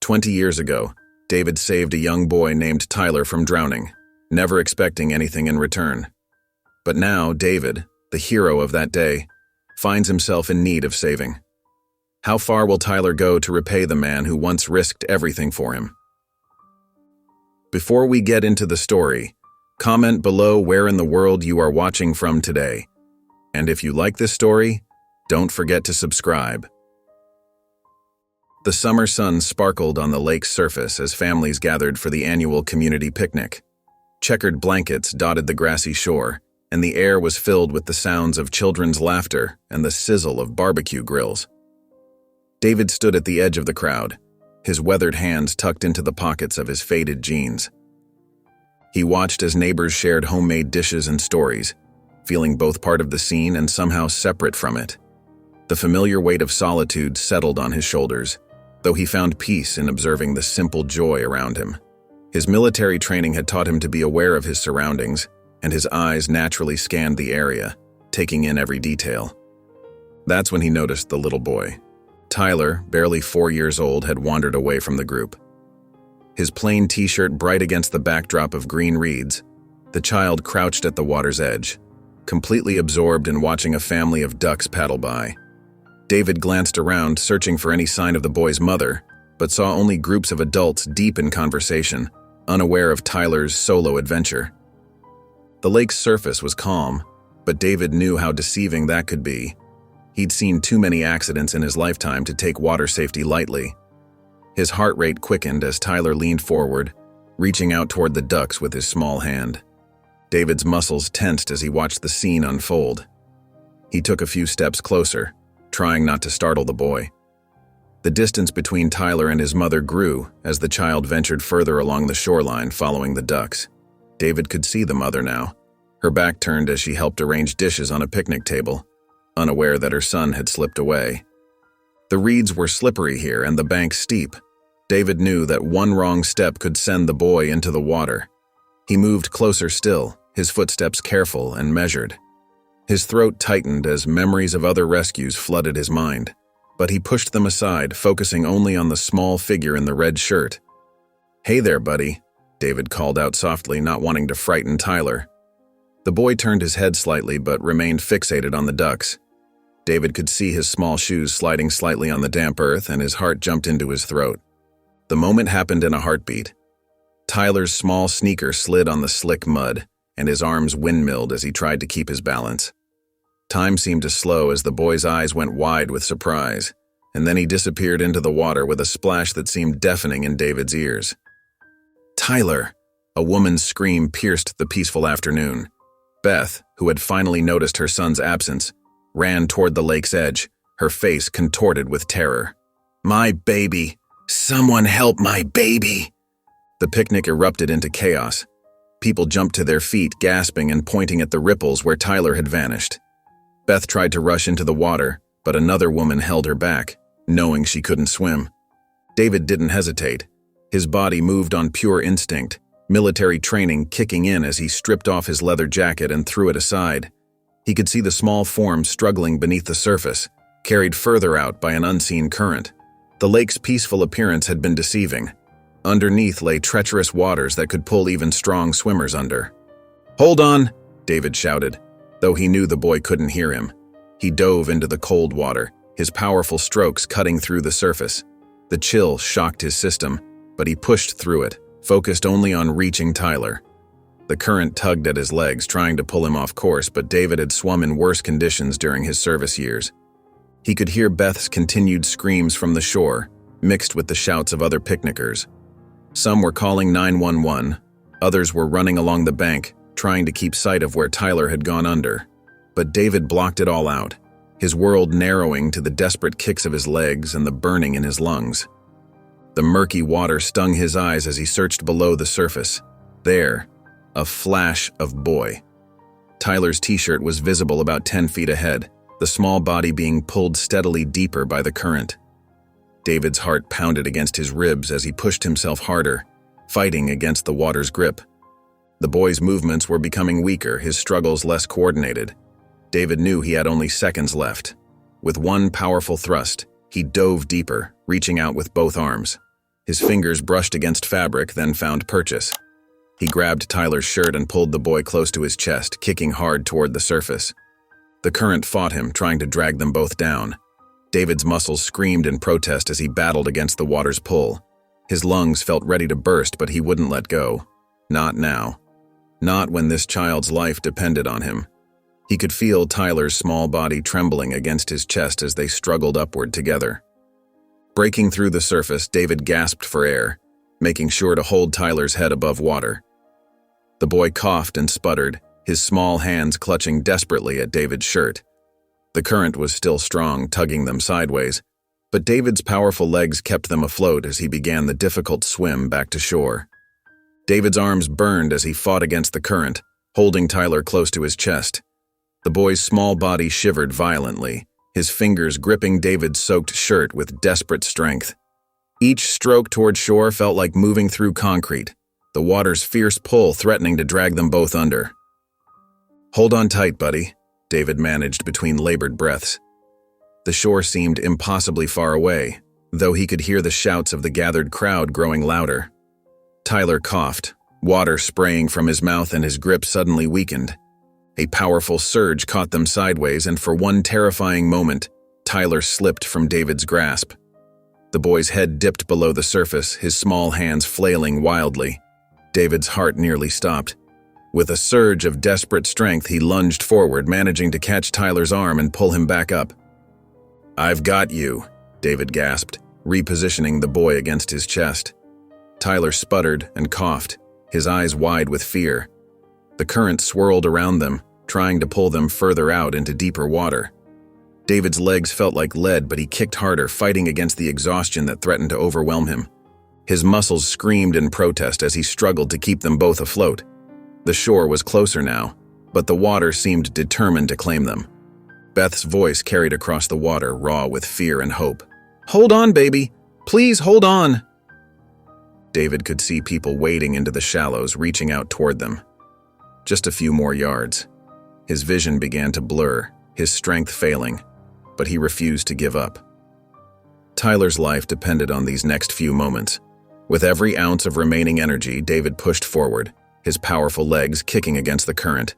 20 years ago, David saved a young boy named Tyler from drowning, never expecting anything in return. But now David, the hero of that day, finds himself in need of saving. How far will Tyler go to repay the man who once risked everything for him? Before we get into the story, comment below where in the world you are watching from today. And if you like this story, don't forget to subscribe. The summer sun sparkled on the lake's surface as families gathered for the annual community picnic. Checkered blankets dotted the grassy shore, and the air was filled with the sounds of children's laughter and the sizzle of barbecue grills. David stood at the edge of the crowd, his weathered hands tucked into the pockets of his faded jeans. He watched as neighbors shared homemade dishes and stories, feeling both part of the scene and somehow separate from it. The familiar weight of solitude settled on his shoulders, though he found peace in observing the simple joy around him. His military training had taught him to be aware of his surroundings, and his eyes naturally scanned the area, taking in every detail. That's when he noticed the little boy. Tyler, barely 4 years old, had wandered away from the group. His plain t-shirt bright against the backdrop of green reeds, the child crouched at the water's edge, completely absorbed in watching a family of ducks paddle by. David glanced around, searching for any sign of the boy's mother, but saw only groups of adults deep in conversation, unaware of Tyler's solo adventure. The lake's surface was calm, but David knew how deceiving that could be. He'd seen too many accidents in his lifetime to take water safety lightly. His heart rate quickened as Tyler leaned forward, reaching out toward the ducks with his small hand. David's muscles tensed as he watched the scene unfold. He took a few steps closer, trying not to startle the boy. The distance between Tyler and his mother grew as the child ventured further along the shoreline following the ducks. David could see the mother now, her back turned as she helped arrange dishes on a picnic table, unaware that her son had slipped away. The reeds were slippery here and the bank steep. David knew that one wrong step could send the boy into the water. He moved closer still, his footsteps careful and measured. His throat tightened as memories of other rescues flooded his mind, but he pushed them aside, focusing only on the small figure in the red shirt. "Hey there, buddy," David called out softly, not wanting to frighten Tyler. The boy turned his head slightly but remained fixated on the ducks. David could see his small shoes sliding slightly on the damp earth, and his heart jumped into his throat. The moment happened in a heartbeat. Tyler's small sneaker slid on the slick mud, and his arms windmilled as he tried to keep his balance. Time seemed to slow as the boy's eyes went wide with surprise, and then he disappeared into the water with a splash that seemed deafening in David's ears. "Tyler!" A woman's scream pierced the peaceful afternoon. Beth, who had finally noticed her son's absence, ran toward the lake's edge, her face contorted with terror. "My baby! Someone help my baby!" The picnic erupted into chaos. People jumped to their feet, gasping and pointing at the ripples where Tyler had vanished. Beth tried to rush into the water, but another woman held her back, knowing she couldn't swim. David didn't hesitate. His body moved on pure instinct, military training kicking in as he stripped off his leather jacket and threw it aside. He could see the small form struggling beneath the surface, carried further out by an unseen current. The lake's peaceful appearance had been deceiving. Underneath lay treacherous waters that could pull even strong swimmers under. "Hold on!" David shouted, though he knew the boy couldn't hear him. He dove into the cold water, his powerful strokes cutting through the surface. The chill shocked his system, but he pushed through it, focused only on reaching Tyler. The current tugged at his legs, trying to pull him off course, but David had swum in worse conditions during his service years. He could hear Beth's continued screams from the shore, mixed with the shouts of other picnickers. Some were calling 911, others were running along the bank, trying to keep sight of where Tyler had gone under. But David blocked it all out, his world narrowing to the desperate kicks of his legs and the burning in his lungs. The murky water stung his eyes as he searched below the surface. There, a flash of boy. Tyler's t-shirt was visible about 10 feet ahead, the small body being pulled steadily deeper by the current. David's heart pounded against his ribs as he pushed himself harder, fighting against the water's grip. The boy's movements were becoming weaker, his struggles less coordinated. David knew he had only seconds left. With one powerful thrust, he dove deeper, reaching out with both arms. His fingers brushed against fabric, then found purchase. He grabbed Tyler's shirt and pulled the boy close to his chest, kicking hard toward the surface. The current fought him, trying to drag them both down. David's muscles screamed in protest as he battled against the water's pull. His lungs felt ready to burst, but he wouldn't let go. Not now. Not when this child's life depended on him. He could feel Tyler's small body trembling against his chest as they struggled upward together. Breaking through the surface, David gasped for air, making sure to hold Tyler's head above water. The boy coughed and sputtered, his small hands clutching desperately at David's shirt. The current was still strong, tugging them sideways, but David's powerful legs kept them afloat as he began the difficult swim back to shore. David's arms burned as he fought against the current, holding Tyler close to his chest. The boy's small body shivered violently, his fingers gripping David's soaked shirt with desperate strength. Each stroke toward shore felt like moving through concrete, the water's fierce pull threatening to drag them both under. "Hold on tight, buddy," David managed between labored breaths. The shore seemed impossibly far away, though he could hear the shouts of the gathered crowd growing louder. Tyler coughed, water spraying from his mouth, and his grip suddenly weakened. A powerful surge caught them sideways, and for one terrifying moment, Tyler slipped from David's grasp. The boy's head dipped below the surface, his small hands flailing wildly. David's heart nearly stopped. With a surge of desperate strength, he lunged forward, managing to catch Tyler's arm and pull him back up. "I've got you," David gasped, repositioning the boy against his chest. Tyler sputtered and coughed, his eyes wide with fear. The current swirled around them, trying to pull them further out into deeper water. David's legs felt like lead, but he kicked harder, fighting against the exhaustion that threatened to overwhelm him. His muscles screamed in protest as he struggled to keep them both afloat. The shore was closer now, but the water seemed determined to claim them. Beth's voice carried across the water, raw with fear and hope. "Hold on, baby! Please hold on!" David could see people wading into the shallows, reaching out toward them. Just a few more yards. His vision began to blur, his strength failing, but he refused to give up. Tyler's life depended on these next few moments. With every ounce of remaining energy, David pushed forward, his powerful legs kicking against the current.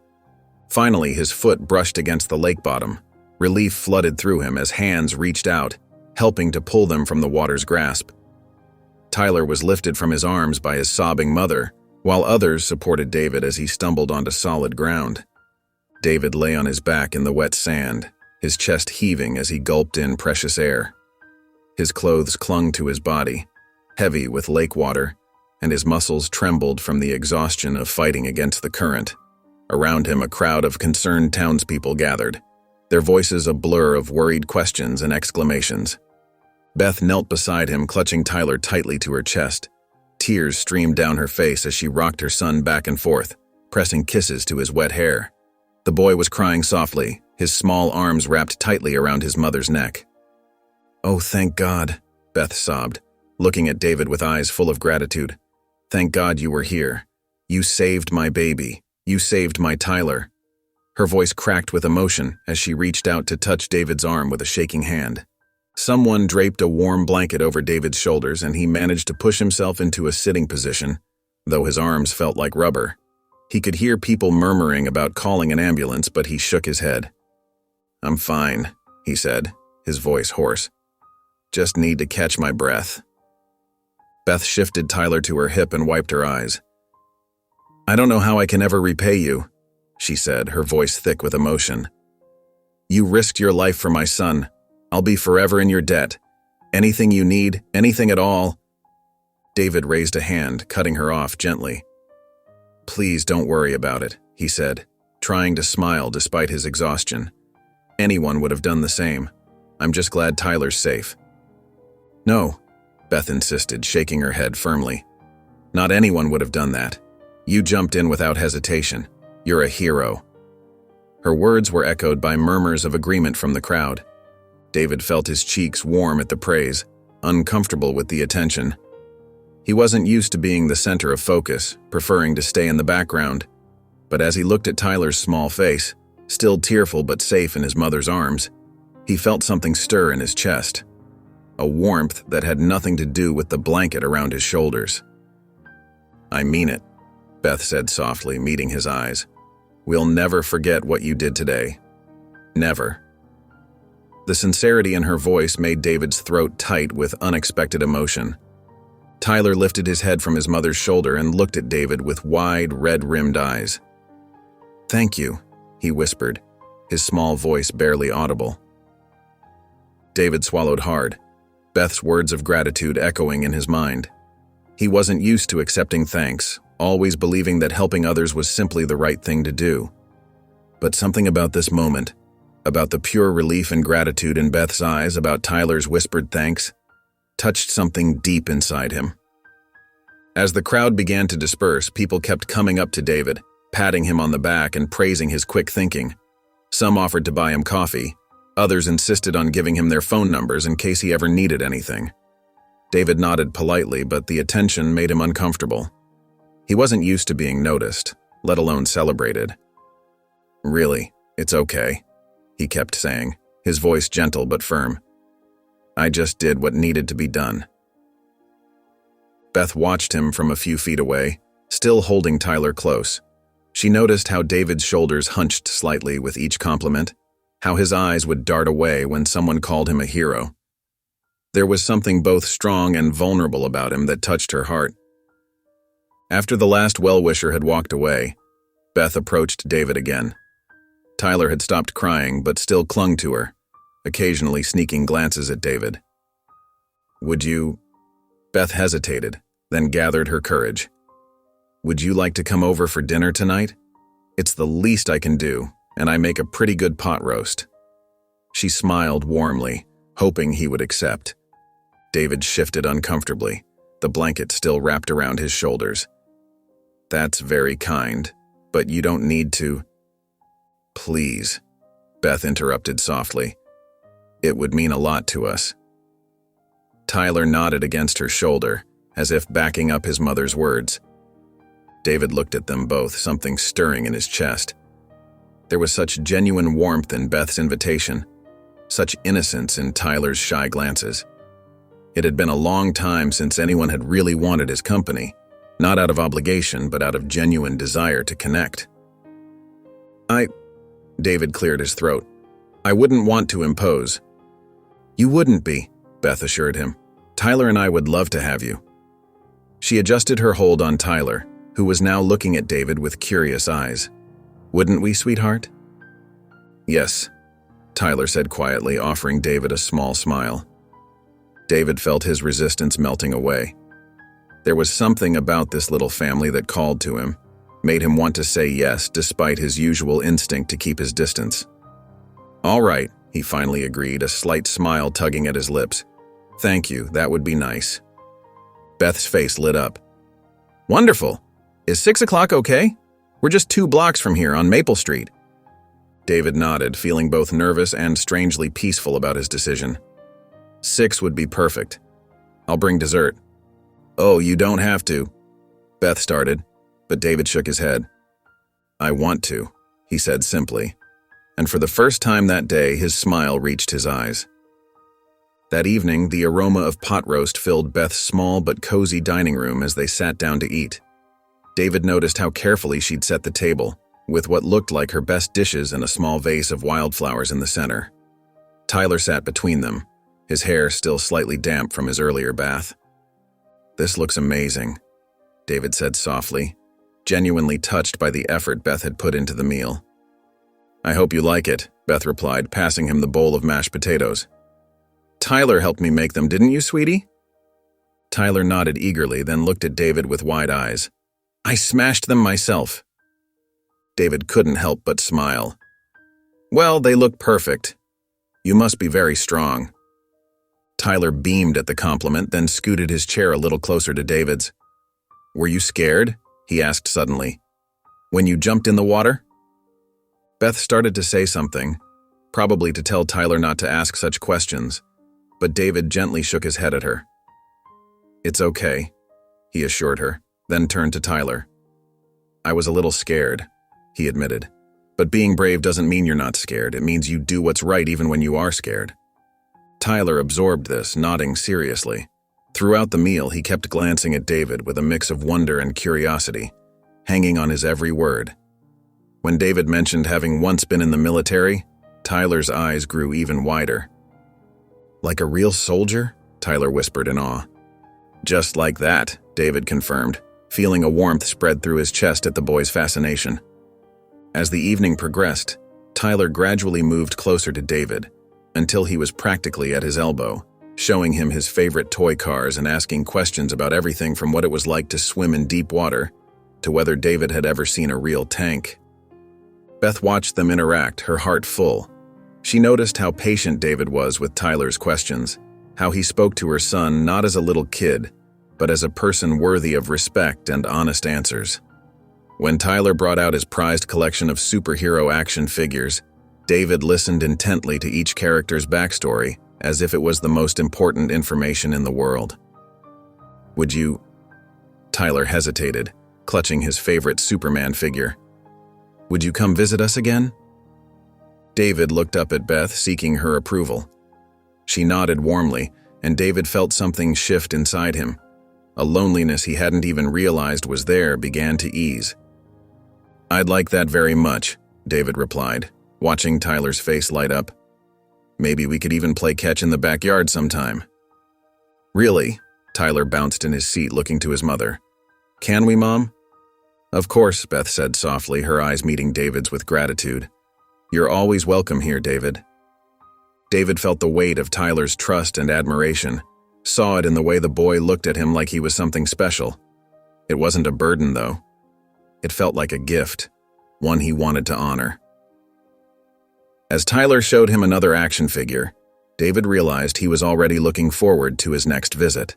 Finally, his foot brushed against the lake bottom. Relief flooded through him as hands reached out, helping to pull them from the water's grasp. Tyler was lifted from his arms by his sobbing mother, while others supported David as he stumbled onto solid ground. David lay on his back in the wet sand, his chest heaving as he gulped in precious air. His clothes clung to his body, heavy with lake water, and his muscles trembled from the exhaustion of fighting against the current. Around him, a crowd of concerned townspeople gathered, their voices a blur of worried questions and exclamations. Beth knelt beside him, clutching Tyler tightly to her chest. Tears streamed down her face as she rocked her son back and forth, pressing kisses to his wet hair. The boy was crying softly, his small arms wrapped tightly around his mother's neck. "Oh, thank God," Beth sobbed, looking at David with eyes full of gratitude. "Thank God you were here. You saved my baby. You saved my Tyler." Her voice cracked with emotion as she reached out to touch David's arm with a shaking hand. Someone draped a warm blanket over David's shoulders, and he managed to push himself into a sitting position, though his arms felt like rubber. He could hear people murmuring about calling an ambulance, but he shook his head. "I'm fine," he said, his voice hoarse. "Just need to catch my breath." Beth shifted Tyler to her hip and wiped her eyes. "I don't know how I can ever repay you," she said, her voice thick with emotion. "You risked your life for my son. I'll be forever in your debt. Anything you need, anything at all." David raised a hand, cutting her off gently. "Please don't worry about it," he said, trying to smile despite his exhaustion. "Anyone would have done the same. I'm just glad Tyler's safe." "No," Beth insisted, shaking her head firmly. "Not anyone would have done that. You jumped in without hesitation. You're a hero." Her words were echoed by murmurs of agreement from the crowd. David felt his cheeks warm at the praise, uncomfortable with the attention. He wasn't used to being the center of focus, preferring to stay in the background. But as he looked at Tyler's small face, still tearful but safe in his mother's arms, he felt something stir in his chest. a warmth that had nothing to do with the blanket around his shoulders. "I mean it," Beth said softly, meeting his eyes. "We'll never forget what you did today. Never." The sincerity in her voice made David's throat tight with unexpected emotion. Tyler lifted his head from his mother's shoulder and looked at David with wide, red-rimmed eyes. "Thank you," he whispered, his small voice barely audible. David swallowed hard, Beth's words of gratitude echoing in his mind. He wasn't used to accepting thanks, always believing that helping others was simply the right thing to do. But something about this moment, about the pure relief and gratitude in Beth's eyes, about Tyler's whispered thanks, touched something deep inside him. As the crowd began to disperse, people kept coming up to David, patting him on the back and praising his quick thinking. Some offered to buy him coffee. Others insisted on giving him their phone numbers in case he ever needed anything. David nodded politely, but the attention made him uncomfortable. He wasn't used to being noticed, let alone celebrated. "Really, it's okay," he kept saying, his voice gentle but firm. "I just did what needed to be done." Beth watched him from a few feet away, still holding Tyler close. She noticed how David's shoulders hunched slightly with each compliment, how his eyes would dart away when someone called him a hero. There was something both strong and vulnerable about him that touched her heart. After the last well-wisher had walked away, Beth approached David again. Tyler had stopped crying but still clung to her, occasionally sneaking glances at David. "Would you—" Beth hesitated, then gathered her courage. "Would you like to come over for dinner tonight? It's the least I can do, and I make a pretty good pot roast." She smiled warmly, hoping he would accept. David shifted uncomfortably, the blanket still wrapped around his shoulders. "That's very kind, but you don't need to—" "Please," Beth interrupted softly. "It would mean a lot to us." Tyler nodded against her shoulder, as if backing up his mother's words. David looked at them both, something stirring in his chest. There was such genuine warmth in Beth's invitation, such innocence in Tyler's shy glances. It had been a long time since anyone had really wanted his company, not out of obligation, but out of genuine desire to connect. David cleared his throat. "I wouldn't want to impose." "You wouldn't be," Beth assured him. "Tyler and I would love to have you." She adjusted her hold on Tyler, who was now looking at David with curious eyes. "Wouldn't we, sweetheart?" "Yes," Tyler said quietly, offering David a small smile. David felt his resistance melting away. There was something about this little family that called to him, made him want to say yes despite his usual instinct to keep his distance. "All right," he finally agreed, a slight smile tugging at his lips. "Thank you, that would be nice." Beth's face lit up. "Wonderful! Is 6 o'clock okay? We're just 2 blocks from here on Maple Street." David nodded, feeling both nervous and strangely peaceful about his decision. 6 would be perfect. I'll bring dessert." "Oh, you don't have to," Beth started, but David shook his head. "I want to," he said simply, and for the first time that day, his smile reached his eyes. That evening, the aroma of pot roast filled Beth's small but cozy dining room as they sat down to eat. David noticed how carefully she'd set the table, with what looked like her best dishes and a small vase of wildflowers in the center. Tyler sat between them, his hair still slightly damp from his earlier bath. "This looks amazing," David said softly, genuinely touched by the effort Beth had put into the meal. "I hope you like it," Beth replied, passing him the bowl of mashed potatoes. "Tyler helped me make them, didn't you, sweetie?" Tyler nodded eagerly, then looked at David with wide eyes. "I smashed them myself." David couldn't help but smile. "Well, they look perfect. You must be very strong." Tyler beamed at the compliment, then scooted his chair a little closer to David's. "Were you scared?" he asked suddenly. "When you jumped in the water?" Beth started to say something, probably to tell Tyler not to ask such questions, but David gently shook his head at her. "It's okay," he assured her, then turned to Tyler. "I was a little scared," he admitted. "But being brave doesn't mean you're not scared. It means you do what's right even when you are scared." Tyler absorbed this, nodding seriously. Throughout the meal, he kept glancing at David with a mix of wonder and curiosity, hanging on his every word. When David mentioned having once been in the military, Tyler's eyes grew even wider. "Like a real soldier?" Tyler whispered in awe. "Just like that," David confirmed, feeling a warmth spread through his chest at the boy's fascination. As the evening progressed, Tyler gradually moved closer to David, until he was practically at his elbow, showing him his favorite toy cars and asking questions about everything from what it was like to swim in deep water to whether David had ever seen a real tank. Beth watched them interact, her heart full. She noticed how patient David was with Tyler's questions, how he spoke to her son not as a little kid, but as a person worthy of respect and honest answers. When Tyler brought out his prized collection of superhero action figures, David listened intently to each character's backstory, as if it was the most important information in the world. "Would you—" Tyler hesitated, clutching his favorite Superman figure. "Would you come visit us again?" David looked up at Beth, seeking her approval. She nodded warmly, and David felt something shift inside him. A loneliness he hadn't even realized was there began to ease. "I'd like that very much," David replied, watching Tyler's face light up. "Maybe we could even play catch in the backyard sometime." "Really?" Tyler bounced in his seat, looking to his mother. "Can we, Mom?" "Of course," Beth said softly, her eyes meeting David's with gratitude. "You're always welcome here, David." David felt the weight of Tyler's trust and admiration, saw it in the way the boy looked at him like he was something special. It wasn't a burden, though. It felt like a gift, one he wanted to honor. As Tyler showed him another action figure, David realized he was already looking forward to his next visit.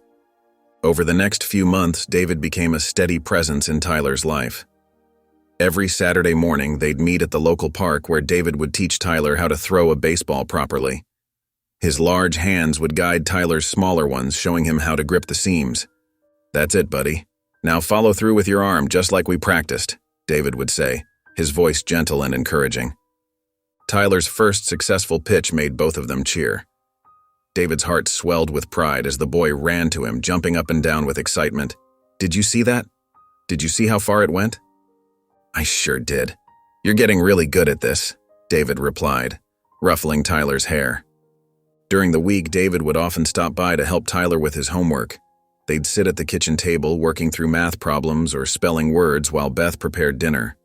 Over the next few months, David became a steady presence in Tyler's life. Every Saturday morning, they'd meet at the local park where David would teach Tyler how to throw a baseball properly. His large hands would guide Tyler's smaller ones, showing him how to grip the seams. "That's it, buddy. Now follow through with your arm just like we practiced," David would say, his voice gentle and encouraging. Tyler's first successful pitch made both of them cheer. David's heart swelled with pride as the boy ran to him, jumping up and down with excitement. "Did you see that? Did you see how far it went?" "I sure did. You're getting really good at this," David replied, ruffling Tyler's hair. During the week, David would often stop by to help Tyler with his homework. They'd sit at the kitchen table working through math problems or spelling words while Beth prepared dinner.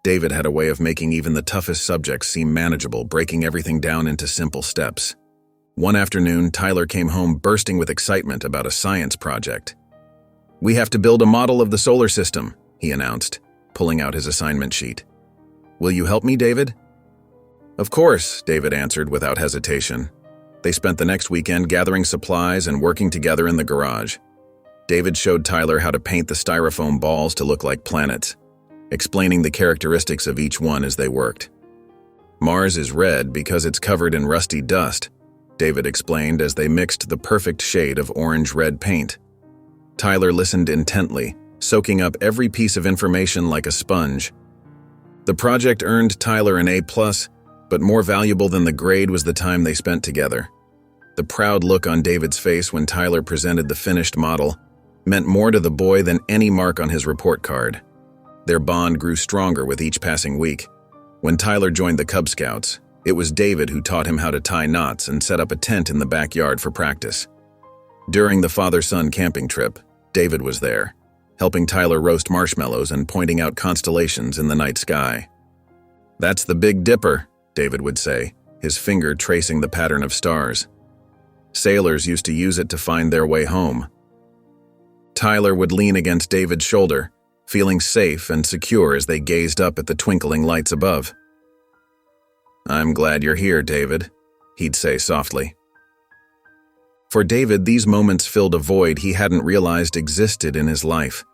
David had a way of making even the toughest subjects seem manageable, breaking everything down into simple steps. One afternoon, Tyler came home bursting with excitement about a science project. "We have to build a model of the solar system," he announced, pulling out his assignment sheet. "Will you help me, David?" "Of course," David answered without hesitation. They spent the next weekend gathering supplies and working together in the garage. David showed Tyler how to paint the styrofoam balls to look like planets, explaining the characteristics of each one as they worked. "Mars is red because it's covered in rusty dust," David explained as they mixed the perfect shade of orange-red paint. Tyler listened intently, soaking up every piece of information like a sponge. The project earned Tyler an A+, but more valuable than the grade was the time they spent together. The proud look on David's face when Tyler presented the finished model meant more to the boy than any mark on his report card. Their bond grew stronger with each passing week. When Tyler joined the Cub Scouts, it was David who taught him how to tie knots and set up a tent in the backyard for practice. During the father-son camping trip, David was there, helping Tyler roast marshmallows and pointing out constellations in the night sky. "That's the Big Dipper," David would say, his finger tracing the pattern of stars. Sailors used to use it to find their way home. Tyler would lean against David's shoulder, feeling safe and secure as they gazed up at the twinkling lights above. "I'm glad you're here, David," he'd say softly. For David, these moments filled a void he hadn't realized existed in his life.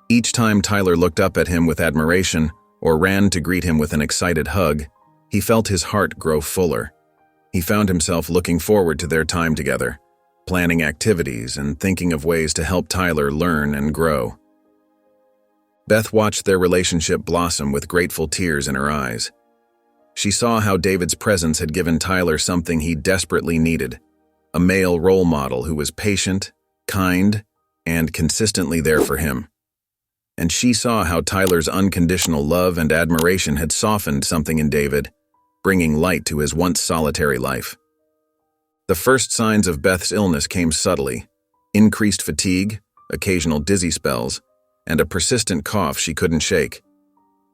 Each time Tyler looked up at him with admiration or ran to greet him with an excited hug, he felt his heart grow fuller. He found himself looking forward to their time together, planning activities and thinking of ways to help Tyler learn and grow. Beth watched their relationship blossom with grateful tears in her eyes. She saw how David's presence had given Tyler something he desperately needed, a male role model who was patient, kind, and consistently there for him. And she saw how Tyler's unconditional love and admiration had softened something in David, bringing light to his once solitary life. The first signs of Beth's illness came subtly: increased fatigue, occasional dizzy spells, and a persistent cough she couldn't shake.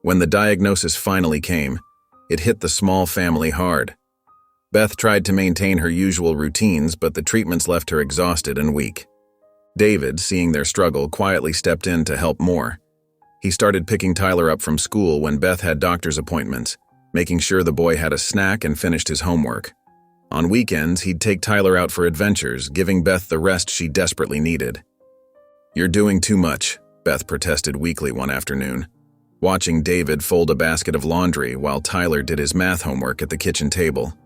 When the diagnosis finally came, it hit the small family hard. Beth tried to maintain her usual routines, but the treatments left her exhausted and weak. David, seeing their struggle, quietly stepped in to help more. He started picking Tyler up from school when Beth had doctor's appointments, making sure the boy had a snack and finished his homework. On weekends, he'd take Tyler out for adventures, giving Beth the rest she desperately needed. "You're doing too much," Beth protested weakly one afternoon, watching David fold a basket of laundry while Tyler did his math homework at the kitchen table.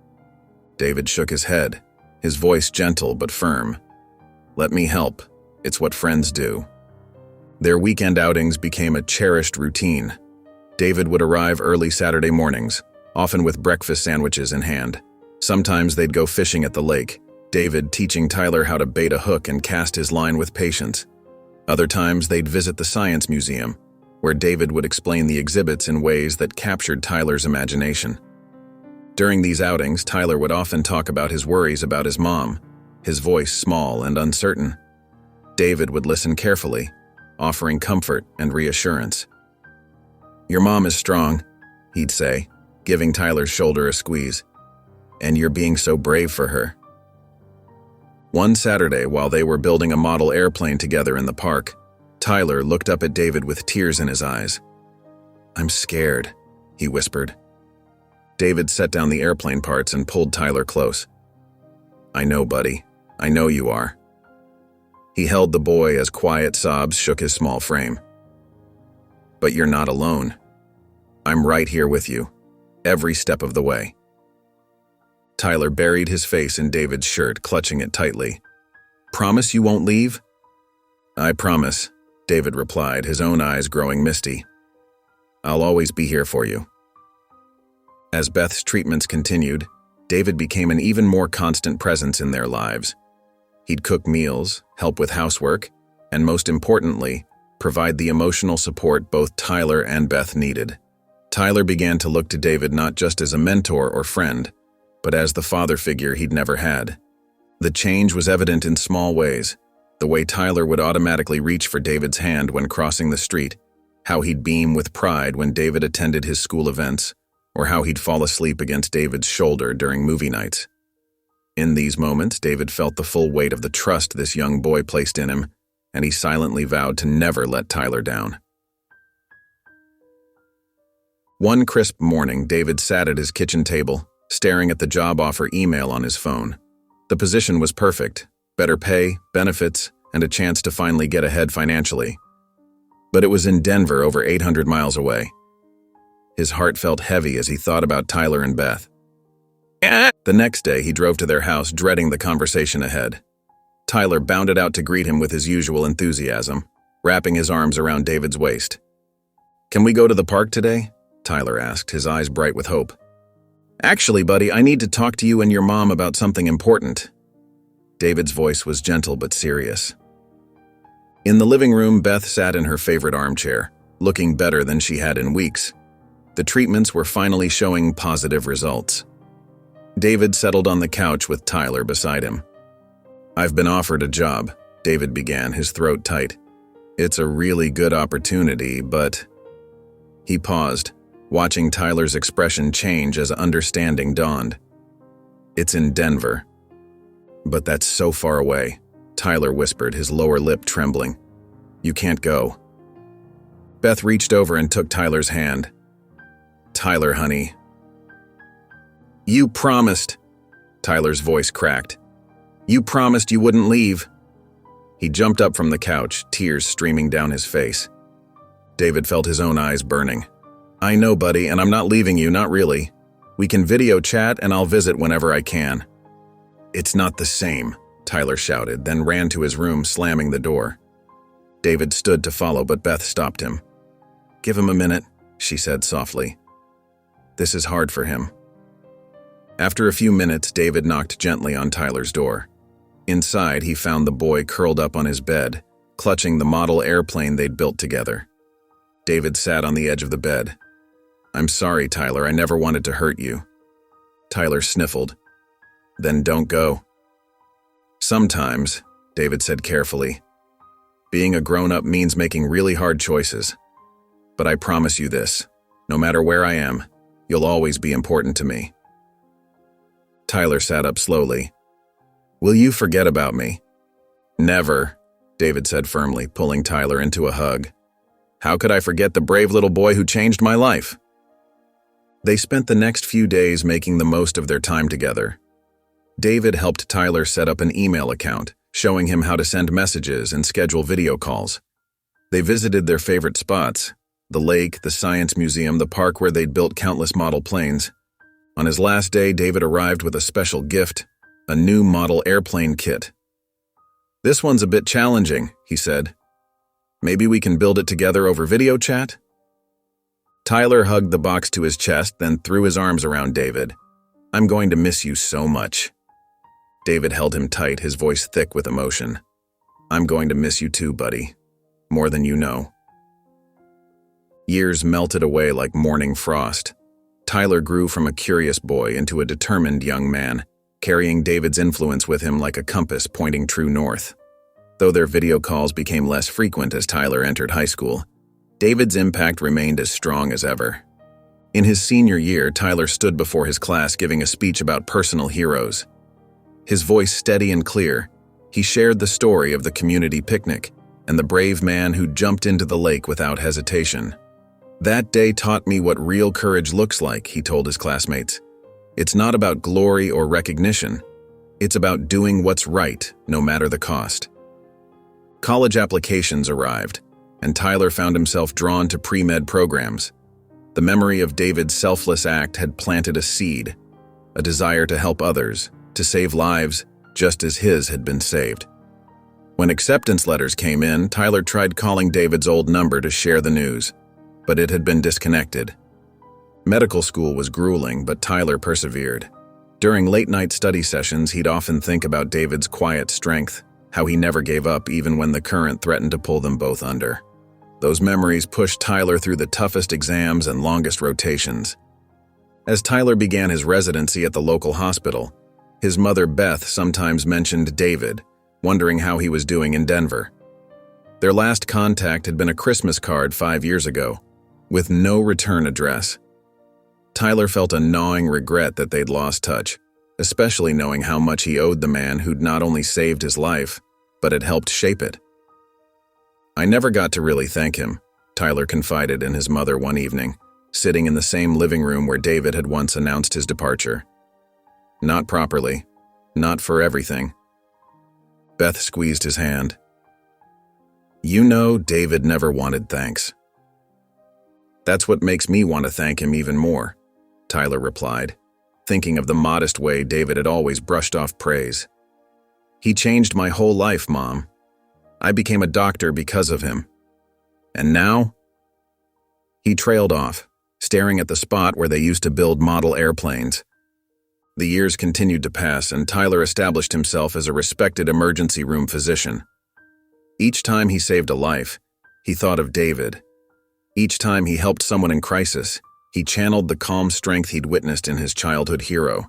David shook his head, his voice gentle but firm. "Let me help. It's what friends do." Their weekend outings became a cherished routine. David would arrive early Saturday mornings, often with breakfast sandwiches in hand. Sometimes they'd go fishing at the lake, David teaching Tyler how to bait a hook and cast his line with patience. Other times they'd visit the science museum, where David would explain the exhibits in ways that captured Tyler's imagination. During these outings, Tyler would often talk about his worries about his mom, his voice small and uncertain. David would listen carefully, offering comfort and reassurance. "Your mom is strong," he'd say, giving Tyler's shoulder a squeeze. "And you're being so brave for her." One Saturday, while they were building a model airplane together in the park, Tyler looked up at David with tears in his eyes. "I'm scared," he whispered. David set down the airplane parts and pulled Tyler close. "I know, buddy. I know you are." He held the boy as quiet sobs shook his small frame. "But you're not alone. I'm right here with you, every step of the way." Tyler buried his face in David's shirt, clutching it tightly. "Promise you won't leave?" "I promise," David replied, his own eyes growing misty. "I'll always be here for you." As Beth's treatments continued, David became an even more constant presence in their lives. He'd cook meals, help with housework, and most importantly, provide the emotional support both Tyler and Beth needed. Tyler began to look to David not just as a mentor or friend, but as the father figure he'd never had. The change was evident in small ways: the way Tyler would automatically reach for David's hand when crossing the street, how he'd beam with pride when David attended his school events, or how he'd fall asleep against David's shoulder during movie nights. In these moments, David felt the full weight of the trust this young boy placed in him, and he silently vowed to never let Tyler down. One crisp morning, David sat at his kitchen table, staring at the job offer email on his phone. The position was perfect: better pay, benefits, and a chance to finally get ahead financially. But it was in Denver, over 800 miles away. His heart felt heavy as he thought about Tyler and Beth. The next day, he drove to their house, dreading the conversation ahead. Tyler bounded out to greet him with his usual enthusiasm, wrapping his arms around David's waist. "Can we go to the park today?" Tyler asked, his eyes bright with hope. "Actually, buddy, I need to talk to you and your mom about something important." David's voice was gentle but serious. In the living room, Beth sat in her favorite armchair, looking better than she had in weeks. The treatments were finally showing positive results. David settled on the couch with Tyler beside him. "I've been offered a job," David began, his throat tight. "It's a really good opportunity, but..." He paused, watching Tyler's expression change as understanding dawned. "It's in Denver." "But that's so far away," Tyler whispered, his lower lip trembling. "You can't go." Beth reached over and took Tyler's hand. "Tyler, honey." "You promised," Tyler's voice cracked. "You promised you wouldn't leave." He jumped up from the couch, tears streaming down his face. David felt his own eyes burning. "I know, buddy, and I'm not leaving you, not really. We can video chat and I'll visit whenever I can." "It's not the same," Tyler shouted, then ran to his room, slamming the door. David stood to follow, but Beth stopped him. "Give him a minute," she said softly. "This is hard for him." After a few minutes, David knocked gently on Tyler's door. Inside, he found the boy curled up on his bed, clutching the model airplane they'd built together. David sat on the edge of the bed. "I'm sorry, Tyler, I never wanted to hurt you." Tyler sniffled. "Then don't go." "Sometimes," David said carefully, "being a grown-up means making really hard choices. But I promise you this, no matter where I am, you'll always be important to me." Tyler sat up slowly. "Will you forget about me?" "Never," David said firmly, pulling Tyler into a hug. "How could I forget the brave little boy who changed my life?" They spent the next few days making the most of their time together. David helped Tyler set up an email account, showing him how to send messages and schedule video calls. They visited their favorite spots: the lake, the science museum, the park where they'd built countless model planes. On his last day, David arrived with a special gift, a new model airplane kit. "This one's a bit challenging," he said. "Maybe we can build it together over video chat?" Tyler hugged the box to his chest, then threw his arms around David. "I'm going to miss you so much." David held him tight, his voice thick with emotion. "I'm going to miss you too, buddy. More than you know." Years melted away like morning frost. Tyler grew from a curious boy into a determined young man, carrying David's influence with him like a compass pointing true north. Though their video calls became less frequent as Tyler entered high school, David's impact remained as strong as ever. In his senior year, Tyler stood before his class giving a speech about personal heroes. His voice steady and clear, he shared the story of the community picnic and the brave man who jumped into the lake without hesitation. "That day taught me what real courage looks like," he told his classmates. "It's not about glory or recognition. It's about doing what's right, no matter the cost." College applications arrived, and Tyler found himself drawn to pre-med programs. The memory of David's selfless act had planted a seed, a desire to help others, to save lives, just as his had been saved. When acceptance letters came in, Tyler tried calling David's old number to share the news, but it had been disconnected. Medical school was grueling, but Tyler persevered. During late-night study sessions, he'd often think about David's quiet strength, how he never gave up even when the current threatened to pull them both under. Those memories pushed Tyler through the toughest exams and longest rotations. As Tyler began his residency at the local hospital, his mother Beth sometimes mentioned David, wondering how he was doing in Denver. Their last contact had been a Christmas card 5 years ago, with no return address. Tyler felt a gnawing regret that they'd lost touch, especially knowing how much he owed the man who'd not only saved his life, but had helped shape it. "I never got to really thank him," Tyler confided in his mother one evening, sitting in the same living room where David had once announced his departure. "Not properly. Not for everything." Beth squeezed his hand. "You know, David never wanted thanks." "That's what makes me want to thank him even more," Tyler replied, thinking of the modest way David had always brushed off praise. "He changed my whole life, Mom. I became a doctor because of him. And now?" He trailed off, staring at the spot where they used to build model airplanes. The years continued to pass, and Tyler established himself as a respected emergency room physician. Each time he saved a life, he thought of David. Each time he helped someone in crisis, he channeled the calm strength he'd witnessed in his childhood hero.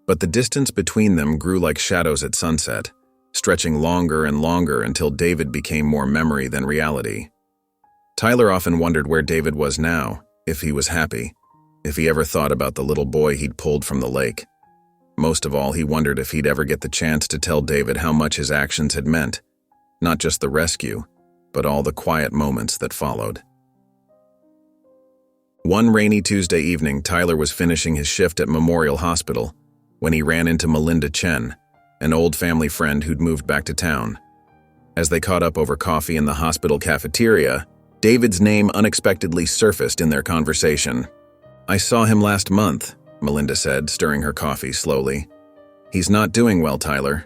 But the distance between them grew like shadows at sunset, stretching longer and longer until David became more memory than reality. Tyler often wondered where David was now, if he was happy, if he ever thought about the little boy he'd pulled from the lake. Most of all, he wondered if he'd ever get the chance to tell David how much his actions had meant, not just the rescue, but all the quiet moments that followed. One rainy Tuesday evening, Tyler was finishing his shift at Memorial Hospital when he ran into Melinda Chen, an old family friend who'd moved back to town. As they caught up over coffee in the hospital cafeteria, David's name unexpectedly surfaced in their conversation. "I saw him last month," Melinda said, stirring her coffee slowly. "He's not doing well, Tyler."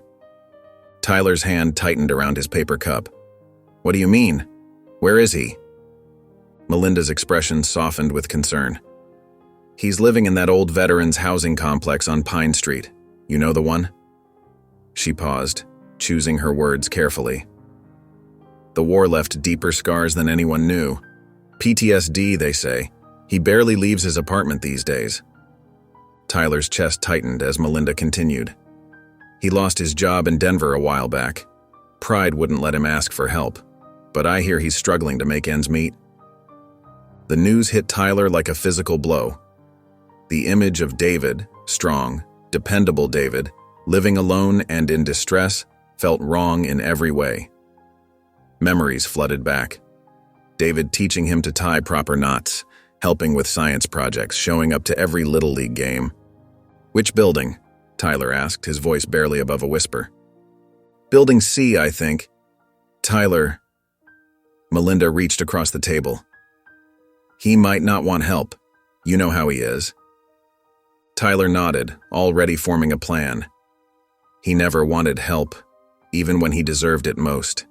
Tyler's hand tightened around his paper cup. "What do you mean? Where is he?" Melinda's expression softened with concern. "He's living in that old veterans housing complex on Pine Street. You know the one?" She paused, choosing her words carefully. The war left deeper scars than anyone knew. PTSD, they say. He barely leaves his apartment these days. Tyler's chest tightened as Melinda continued. He lost his job in Denver a while back. Pride wouldn't let him ask for help, but I hear he's struggling to make ends meet. The news hit Tyler like a physical blow. The image of David, strong, dependable David, living alone and in distress, felt wrong in every way. Memories flooded back. David teaching him to tie proper knots, helping with science projects, showing up to every Little League game. "Which building?" Tyler asked, his voice barely above a whisper. "Building C, I think." "Tyler." Melinda reached across the table. "He might not want help. You know how he is." Tyler nodded, already forming a plan. He never wanted help, even when he deserved it most.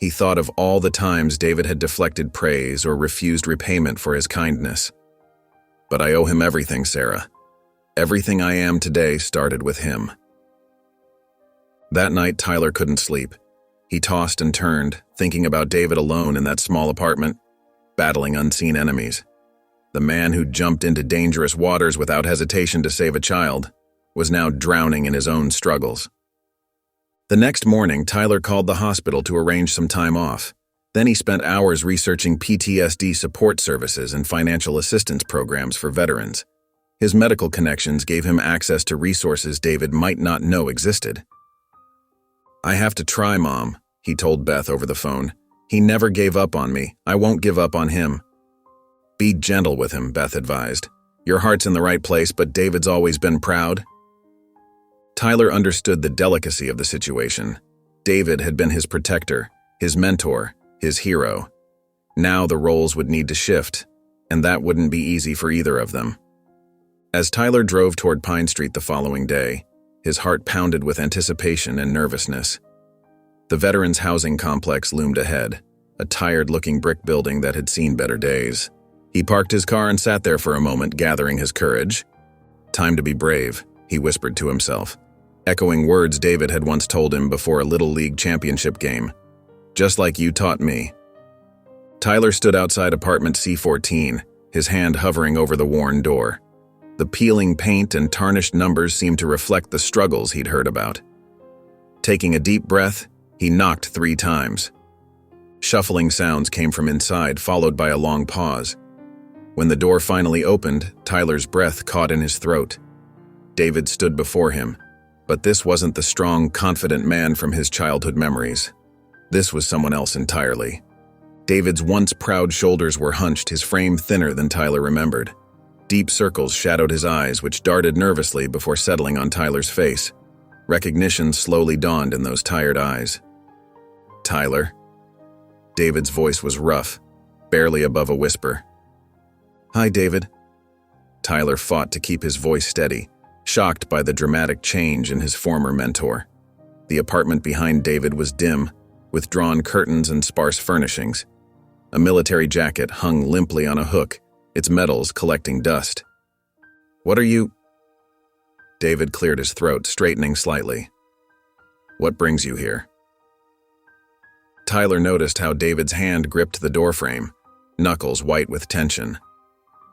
He thought of all the times David had deflected praise or refused repayment for his kindness. "But I owe him everything, Sarah. Everything I am today started with him." That night, Tyler couldn't sleep. He tossed and turned, thinking about David alone in that small apartment, battling unseen enemies. The man who jumped into dangerous waters without hesitation to save a child was now drowning in his own struggles. The next morning, Tyler called the hospital to arrange some time off. Then he spent hours researching PTSD support services and financial assistance programs for veterans. His medical connections gave him access to resources David might not know existed. "I have to try, Mom," he told Beth over the phone. "He never gave up on me. I won't give up on him." "Be gentle with him," Beth advised. "Your heart's in the right place, but David's always been proud." Tyler understood the delicacy of the situation. David had been his protector, his mentor, his hero. Now the roles would need to shift, and that wouldn't be easy for either of them. As Tyler drove toward Pine Street the following day, his heart pounded with anticipation and nervousness. The Veterans Housing Complex loomed ahead, a tired-looking brick building that had seen better days. He parked his car and sat there for a moment, gathering his courage. "Time to be brave," he whispered to himself, echoing words David had once told him before a Little League championship game. "Just like you taught me." Tyler stood outside apartment C14, his hand hovering over the worn door. The peeling paint and tarnished numbers seemed to reflect the struggles he'd heard about. Taking a deep breath, he knocked 3 times. Shuffling sounds came from inside, followed by a long pause. When the door finally opened, Tyler's breath caught in his throat. David stood before him, but this wasn't the strong, confident man from his childhood memories. This was someone else entirely. David's once proud shoulders were hunched, his frame thinner than Tyler remembered. Deep circles shadowed his eyes, which darted nervously before settling on Tyler's face. Recognition slowly dawned in those tired eyes. "Tyler?" David's voice was rough, barely above a whisper. "Hi, David." Tyler fought to keep his voice steady, shocked by the dramatic change in his former mentor. The apartment behind David was dim, with drawn curtains and sparse furnishings. A military jacket hung limply on a hook, its metals collecting dust. "What are you—" David cleared his throat, straightening slightly. "What brings you here?" Tyler noticed how David's hand gripped the doorframe, knuckles white with tension.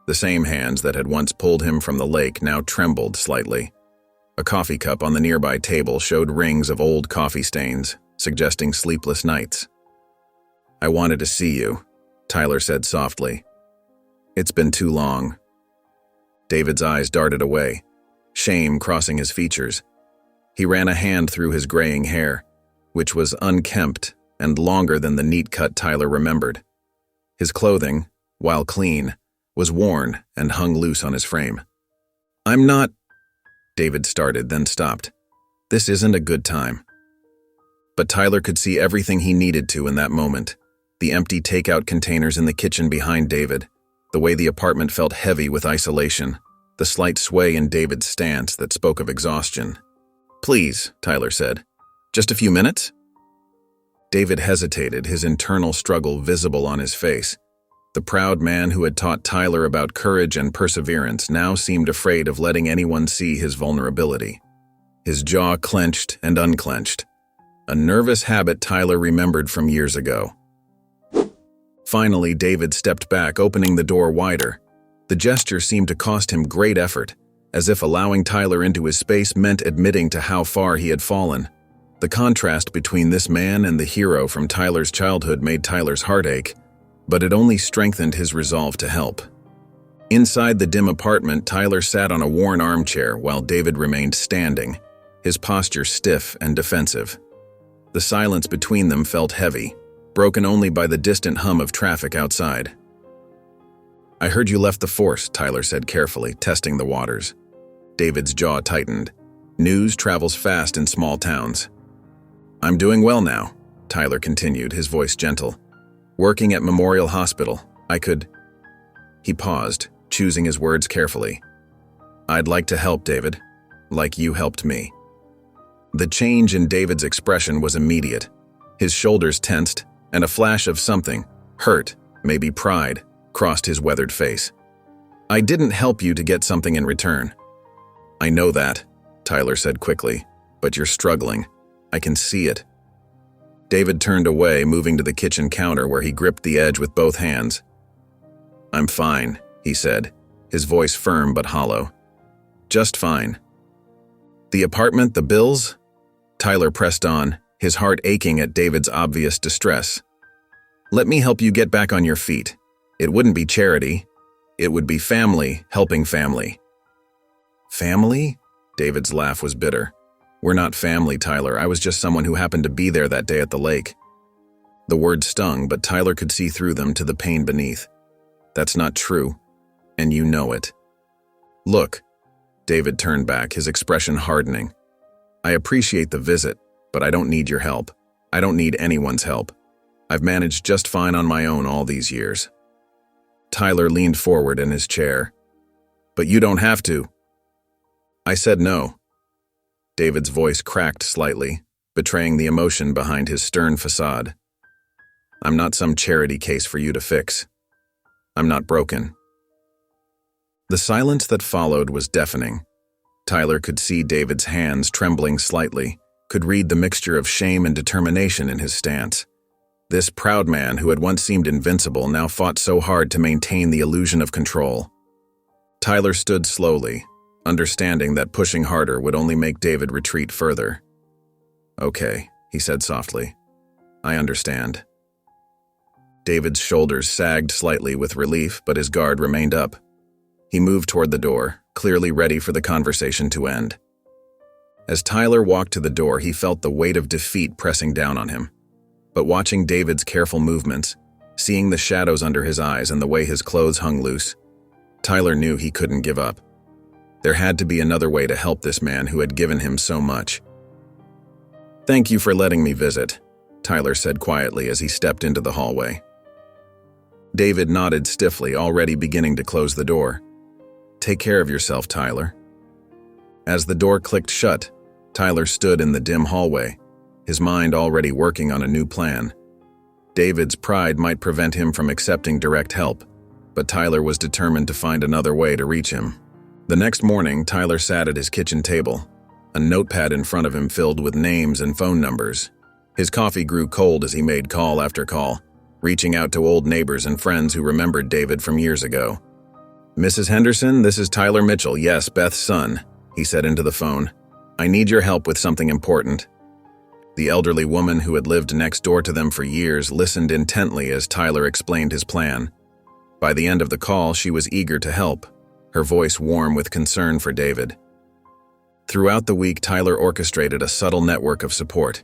The same hands that had once pulled him from the lake now trembled slightly. A coffee cup on the nearby table showed rings of old coffee stains, suggesting sleepless nights. "I wanted to see you," Tyler said softly. "It's been too long." David's eyes darted away, shame crossing his features. He ran a hand through his graying hair, which was unkempt and longer than the neat-cut Tyler remembered. His clothing, while clean, was worn and hung loose on his frame. "I'm not—" David started, then stopped. "This isn't a good time." But Tyler could see everything he needed to in that moment. The empty takeout containers in the kitchen behind David, the way the apartment felt heavy with isolation, the slight sway in David's stance that spoke of exhaustion. "Please," Tyler said. "Just a few minutes?" David hesitated, his internal struggle visible on his face. The proud man who had taught Tyler about courage and perseverance now seemed afraid of letting anyone see his vulnerability. his jaw clenched and unclenched, a nervous habit Tyler remembered from years ago. Finally, David stepped back, opening the door wider. The gesture seemed to cost him great effort, as if allowing Tyler into his space meant admitting to how far he had fallen. The contrast between this man and the hero from Tyler's childhood made Tyler's heart ache, but it only strengthened his resolve to help. Inside the dim apartment, Tyler sat on a worn armchair while David remained standing, his posture stiff and defensive. The silence between them felt heavy, broken only by the distant hum of traffic outside. "I heard you left the force," Tyler said carefully, testing the waters. David's jaw tightened. News travels fast in small towns. "I'm doing well now," Tyler continued, his voice gentle. "Working at Memorial Hospital. I could—" He paused, choosing his words carefully. "I'd like to help, David, like you helped me." The change in David's expression was immediate. His shoulders tensed, and a flash of something, hurt, maybe pride, crossed his weathered face. "I didn't help you to get something in return." "I know that," Tyler said quickly, "but you're struggling. I can see it." David turned away, moving to the kitchen counter where he gripped the edge with both hands. "I'm fine," he said, his voice firm but hollow. "Just fine." "The apartment, the bills?" Tyler pressed on, his heart aching at David's obvious distress. "Let me help you get back on your feet. It wouldn't be charity. It would be family helping family." "Family?" David's laugh was bitter. "We're not family, Tyler. I was just someone who happened to be there that day at the lake." The words stung, but Tyler could see through them to the pain beneath. "That's not true, and you know it." "Look," David turned back, his expression hardening. "I appreciate the visit, but I don't need your help. I don't need anyone's help. I've managed just fine on my own all these years." Tyler leaned forward in his chair. "But you don't have to." "I said no." David's voice cracked slightly, betraying the emotion behind his stern facade. "I'm not some charity case for you to fix. I'm not broken." The silence that followed was deafening. Tyler could see David's hands trembling slightly, could read the mixture of shame and determination in his stance. This proud man who had once seemed invincible now fought so hard to maintain the illusion of control. Tyler stood slowly, understanding that pushing harder would only make David retreat further. "Okay," he said softly. "I understand." David's shoulders sagged slightly with relief, but his guard remained up. He moved toward the door, clearly ready for the conversation to end. As Tyler walked to the door, he felt the weight of defeat pressing down on him. But watching David's careful movements, seeing the shadows under his eyes and the way his clothes hung loose, Tyler knew he couldn't give up. There had to be another way to help this man who had given him so much. "Thank you for letting me visit," Tyler said quietly as he stepped into the hallway. David nodded stiffly, already beginning to close the door. "Take care of yourself, Tyler." As the door clicked shut, Tyler stood in the dim hallway, his mind already working on a new plan. David's pride might prevent him from accepting direct help, but Tyler was determined to find another way to reach him. The next morning, Tyler sat at his kitchen table, a notepad in front of him filled with names and phone numbers. His coffee grew cold as he made call after call, reaching out to old neighbors and friends who remembered David from years ago. "Mrs. Henderson, this is Tyler Mitchell, yes, Beth's son," he said into the phone. "I need your help with something important." The elderly woman who had lived next door to them for years listened intently as Tyler explained his plan. By the end of the call, she was eager to help, her voice warm with concern for David. Throughout the week, Tyler orchestrated a subtle network of support.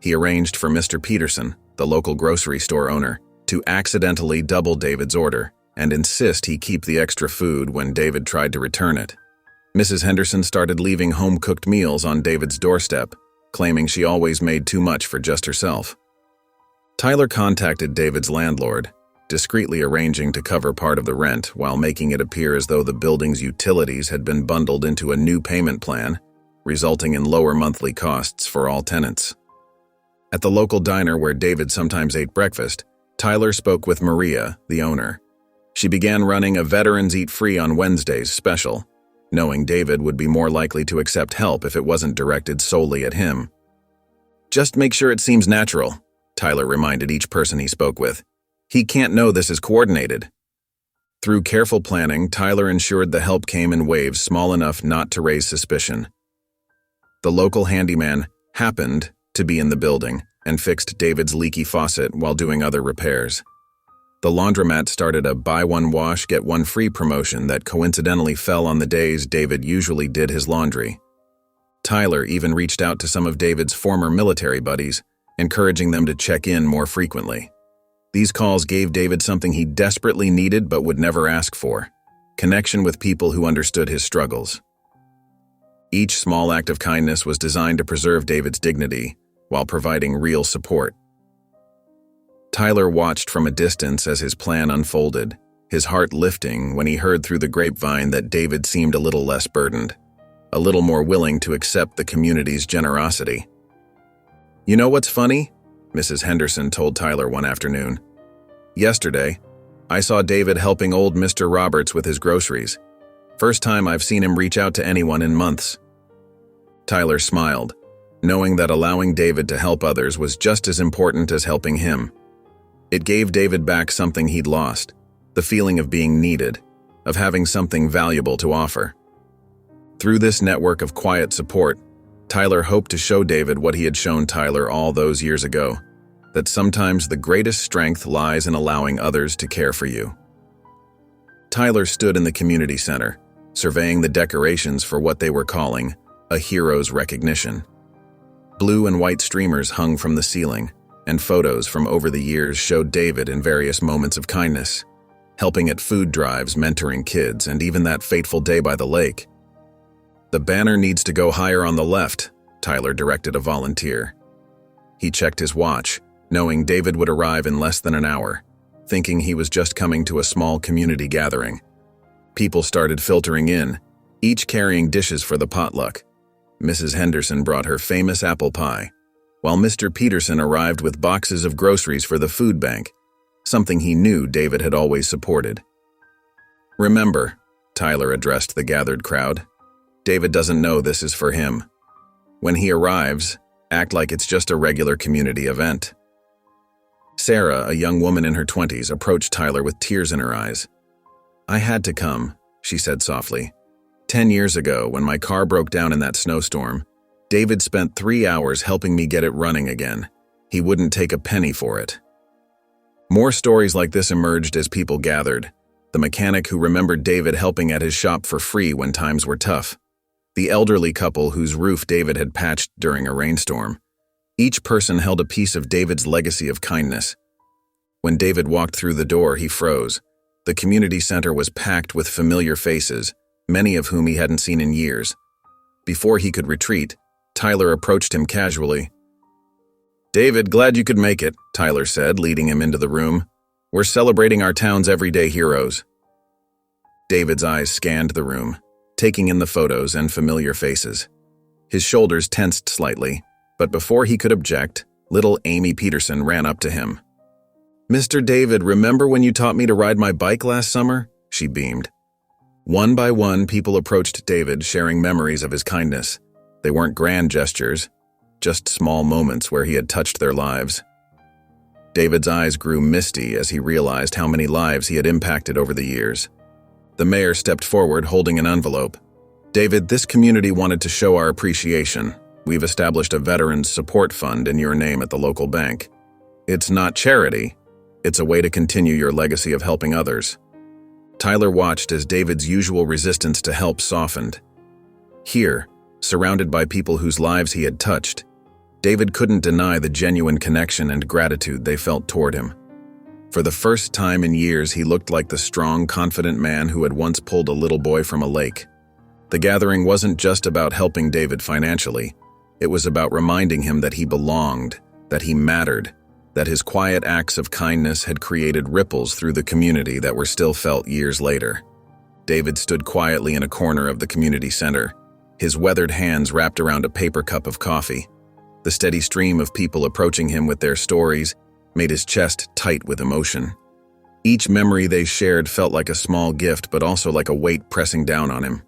He arranged for Mr. Peterson, the local grocery store owner, to accidentally double David's order and insist he keep the extra food when David tried to return it. Mrs. Henderson started leaving home-cooked meals on David's doorstep, claiming she always made too much for just herself. Tyler contacted David's landlord, discreetly arranging to cover part of the rent while making it appear as though the building's utilities had been bundled into a new payment plan, resulting in lower monthly costs for all tenants. At the local diner where David sometimes ate breakfast, Tyler spoke with Maria, the owner. She began running a Veterans Eat Free on Wednesdays special, knowing David would be more likely to accept help if it wasn't directed solely at him. "Just make sure it seems natural," Tyler reminded each person he spoke with. "He can't know this is coordinated." Through careful planning, Tyler ensured the help came in waves small enough not to raise suspicion. The local handyman happened to be in the building and fixed David's leaky faucet while doing other repairs. The laundromat started a buy one wash, get one free promotion that coincidentally fell on the days David usually did his laundry. Tyler even reached out to some of David's former military buddies, encouraging them to check in more frequently. These calls gave David something he desperately needed but would never ask for: connection with people who understood his struggles. Each small act of kindness was designed to preserve David's dignity while providing real support. Tyler watched from a distance as his plan unfolded, his heart lifting when he heard through the grapevine that David seemed a little less burdened, a little more willing to accept the community's generosity. "You know what's funny?" Mrs. Henderson told Tyler one afternoon. "Yesterday, I saw David helping old Mr. Roberts with his groceries. First time I've seen him reach out to anyone in months." Tyler smiled, knowing that allowing David to help others was just as important as helping him. It gave David back something he'd lost, the feeling of being needed, of having something valuable to offer. Through this network of quiet support, Tyler hoped to show David what he had shown Tyler all those years ago, that sometimes the greatest strength lies in allowing others to care for you. Tyler stood in the community center, surveying the decorations for what they were calling a hero's recognition. Blue and white streamers hung from the ceiling, and photos from over the years showed David in various moments of kindness, helping at food drives, mentoring kids, and even that fateful day by the lake. "The banner needs to go higher on the left," Tyler directed a volunteer. He checked his watch, knowing David would arrive in less than an hour, thinking he was just coming to a small community gathering. People started filtering in, each carrying dishes for the potluck. Mrs. Henderson brought her famous apple pie, while Mr. Peterson arrived with boxes of groceries for the food bank, something he knew David had always supported. "Remember," Tyler addressed the gathered crowd, "David doesn't know this is for him. When he arrives, act like it's just a regular community event." Sarah, a young woman in her 20s, approached Tyler with tears in her eyes. "I had to come," she said softly. 10 years ago, when my car broke down in that snowstorm, David spent 3 hours helping me get it running again. He wouldn't take a penny for it." More stories like this emerged as people gathered. The mechanic who remembered David helping at his shop for free when times were tough. The elderly couple whose roof David had patched during a rainstorm. Each person held a piece of David's legacy of kindness. When David walked through the door, he froze. The community center was packed with familiar faces, many of whom he hadn't seen in years. Before he could retreat, Tyler approached him casually. "David, glad you could make it," Tyler said, leading him into the room. "We're celebrating our town's everyday heroes." David's eyes scanned the room, taking in the photos and familiar faces. His shoulders tensed slightly, but before he could object, little Amy Peterson ran up to him. "Mr. David, remember when you taught me to ride my bike last summer?" she beamed. One by one, people approached David, sharing memories of his kindness. They weren't grand gestures, just small moments where he had touched their lives. David's eyes grew misty as he realized how many lives he had impacted over the years. The mayor stepped forward, holding an envelope. "David, this community wanted to show our appreciation. We've established a veterans support fund in your name at the local bank. It's not charity. It's a way to continue your legacy of helping others." Tyler watched as David's usual resistance to help softened. Here, surrounded by people whose lives he had touched, David couldn't deny the genuine connection and gratitude they felt toward him. For the first time in years, he looked like the strong, confident man who had once pulled a little boy from a lake. The gathering wasn't just about helping David financially. It was about reminding him that he belonged, that he mattered, that his quiet acts of kindness had created ripples through the community that were still felt years later. David stood quietly in a corner of the community center, his weathered hands wrapped around a paper cup of coffee. The steady stream of people approaching him with their stories made his chest tight with emotion. Each memory they shared felt like a small gift, but also like a weight pressing down on him.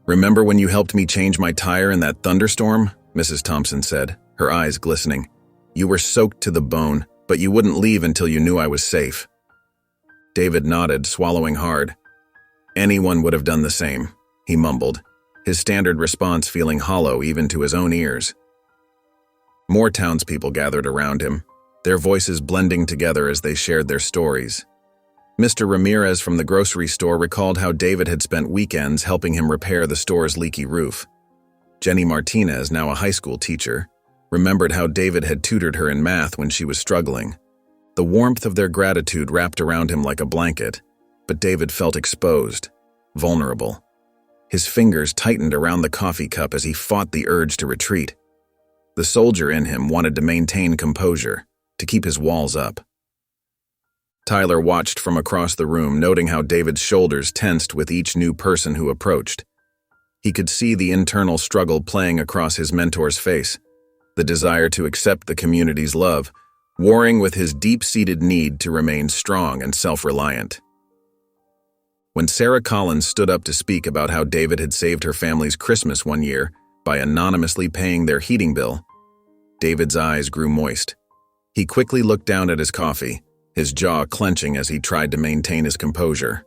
"Remember when you helped me change my tire in that thunderstorm?" Mrs. Thompson said, her eyes glistening. "You were soaked to the bone, but you wouldn't leave until you knew I was safe." David nodded, swallowing hard. "Anyone would have done the same," he mumbled, his standard response feeling hollow even to his own ears. More townspeople gathered around him, their voices blending together as they shared their stories. Mr. Ramirez from the grocery store recalled how David had spent weekends helping him repair the store's leaky roof. Jenny Martinez, now a high school teacher, remembered how David had tutored her in math when she was struggling. The warmth of their gratitude wrapped around him like a blanket, but David felt exposed, vulnerable. His fingers tightened around the coffee cup as he fought the urge to retreat. The soldier in him wanted to maintain composure, to keep his walls up. Tyler watched from across the room, noting how David's shoulders tensed with each new person who approached. He could see the internal struggle playing across his mentor's face, the desire to accept the community's love, warring with his deep-seated need to remain strong and self-reliant. When Sarah Collins stood up to speak about how David had saved her family's Christmas one year by anonymously paying their heating bill, David's eyes grew moist. He quickly looked down at his coffee, his jaw clenching as he tried to maintain his composure.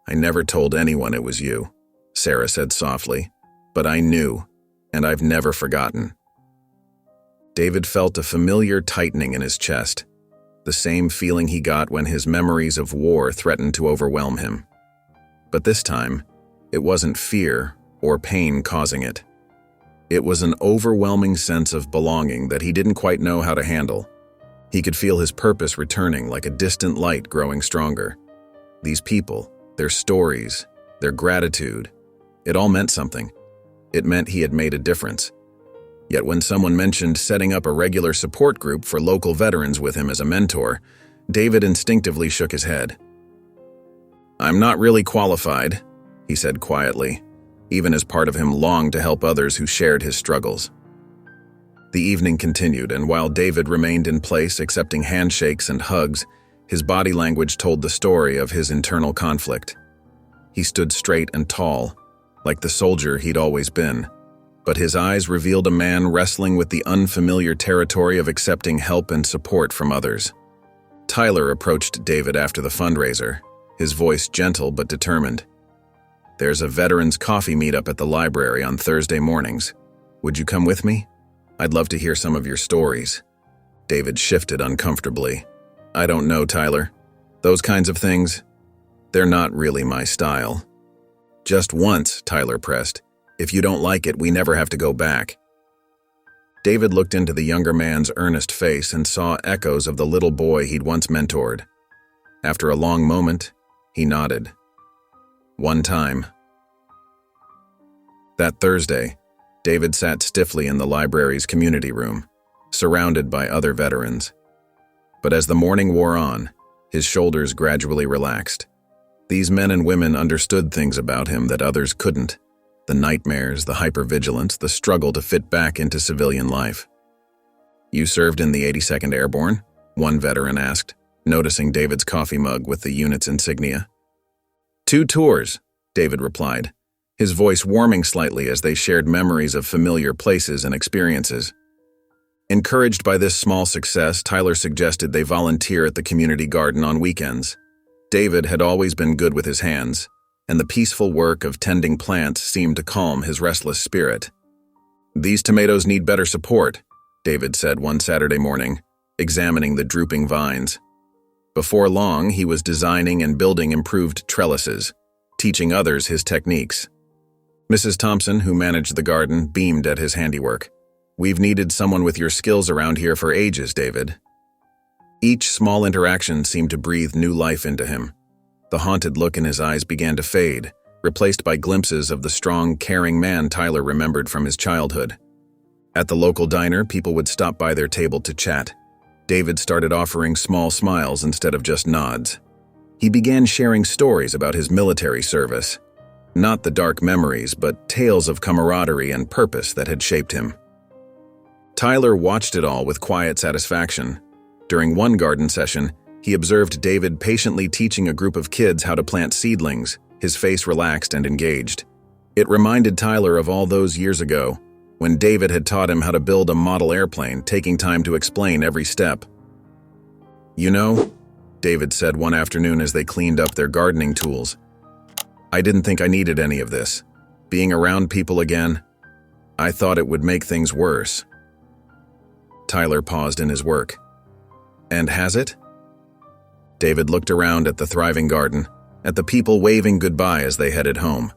"I never told anyone it was you," Sarah said softly, "but I knew, and I've never forgotten." David felt a familiar tightening in his chest, the same feeling he got when his memories of war threatened to overwhelm him. But this time, it wasn't fear or pain causing it. It was an overwhelming sense of belonging that he didn't quite know how to handle. He could feel his purpose returning like a distant light growing stronger. These people, their stories, their gratitude, it all meant something. It meant he had made a difference. Yet when someone mentioned setting up a regular support group for local veterans with him as a mentor, David instinctively shook his head. "I'm not really qualified," he said quietly, even as part of him longed to help others who shared his struggles. The evening continued, and while David remained in place accepting handshakes and hugs, his body language told the story of his internal conflict. He stood straight and tall, like the soldier he'd always been, but his eyes revealed a man wrestling with the unfamiliar territory of accepting help and support from others. Tyler approached David after the fundraiser, his voice gentle but determined. "There's a veterans coffee meetup at the library on Thursday mornings. Would you come with me? I'd love to hear some of your stories." David shifted uncomfortably. "I don't know, Tyler. Those kinds of things, they're not really my style." "Just once," Tyler pressed. "If you don't like it, we never have to go back." David looked into the younger man's earnest face and saw echoes of the little boy he'd once mentored. After a long moment, he nodded. "One time." That Thursday, David sat stiffly in the library's community room, surrounded by other veterans. But as the morning wore on, his shoulders gradually relaxed. These men and women understood things about him that others couldn't. The nightmares, the hypervigilance, the struggle to fit back into civilian life. "You served in the 82nd Airborne?" one veteran asked, noticing David's coffee mug with the unit's insignia. "2 tours," David replied, his voice warming slightly as they shared memories of familiar places and experiences. Encouraged by this small success, Tyler suggested they volunteer at the community garden on weekends. David had always been good with his hands, and the peaceful work of tending plants seemed to calm his restless spirit. "These tomatoes need better support," David said one Saturday morning, examining the drooping vines. Before long, he was designing and building improved trellises, teaching others his techniques. Mrs. Thompson, who managed the garden, beamed at his handiwork. "We've needed someone with your skills around here for ages, David." Each small interaction seemed to breathe new life into him. The haunted look in his eyes began to fade, replaced by glimpses of the strong, caring man Tyler remembered from his childhood. At the local diner, people would stop by their table to chat. David started offering small smiles instead of just nods. He began sharing stories about his military service. Not the dark memories, but tales of camaraderie and purpose that had shaped him. Tyler watched it all with quiet satisfaction. During one garden session, he observed David patiently teaching a group of kids how to plant seedlings, his face relaxed and engaged. It reminded Tyler of all those years ago, when David had taught him how to build a model airplane, taking time to explain every step. "You know," David said one afternoon as they cleaned up their gardening tools, "I didn't think I needed any of this. Being around people again, I thought it would make things worse." Tyler paused in his work. "And has it?" David looked around at the thriving garden, at the people waving goodbye as they headed home.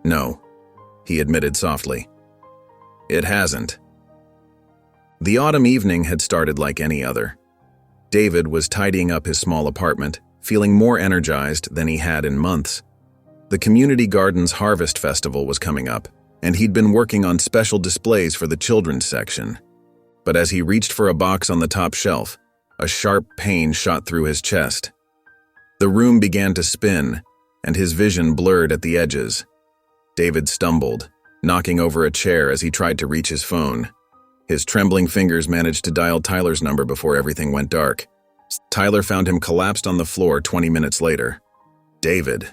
"No," he admitted softly. "It hasn't." The autumn evening had started like any other. David was tidying up his small apartment, feeling more energized than he had in months. The community garden's harvest festival was coming up, and he'd been working on special displays for the children's section. But as he reached for a box on the top shelf, a sharp pain shot through his chest. The room began to spin, and his vision blurred at the edges. David stumbled, knocking over a chair as he tried to reach his phone. His trembling fingers managed to dial Tyler's number before everything went dark. Tyler found him collapsed on the floor 20 minutes later. David.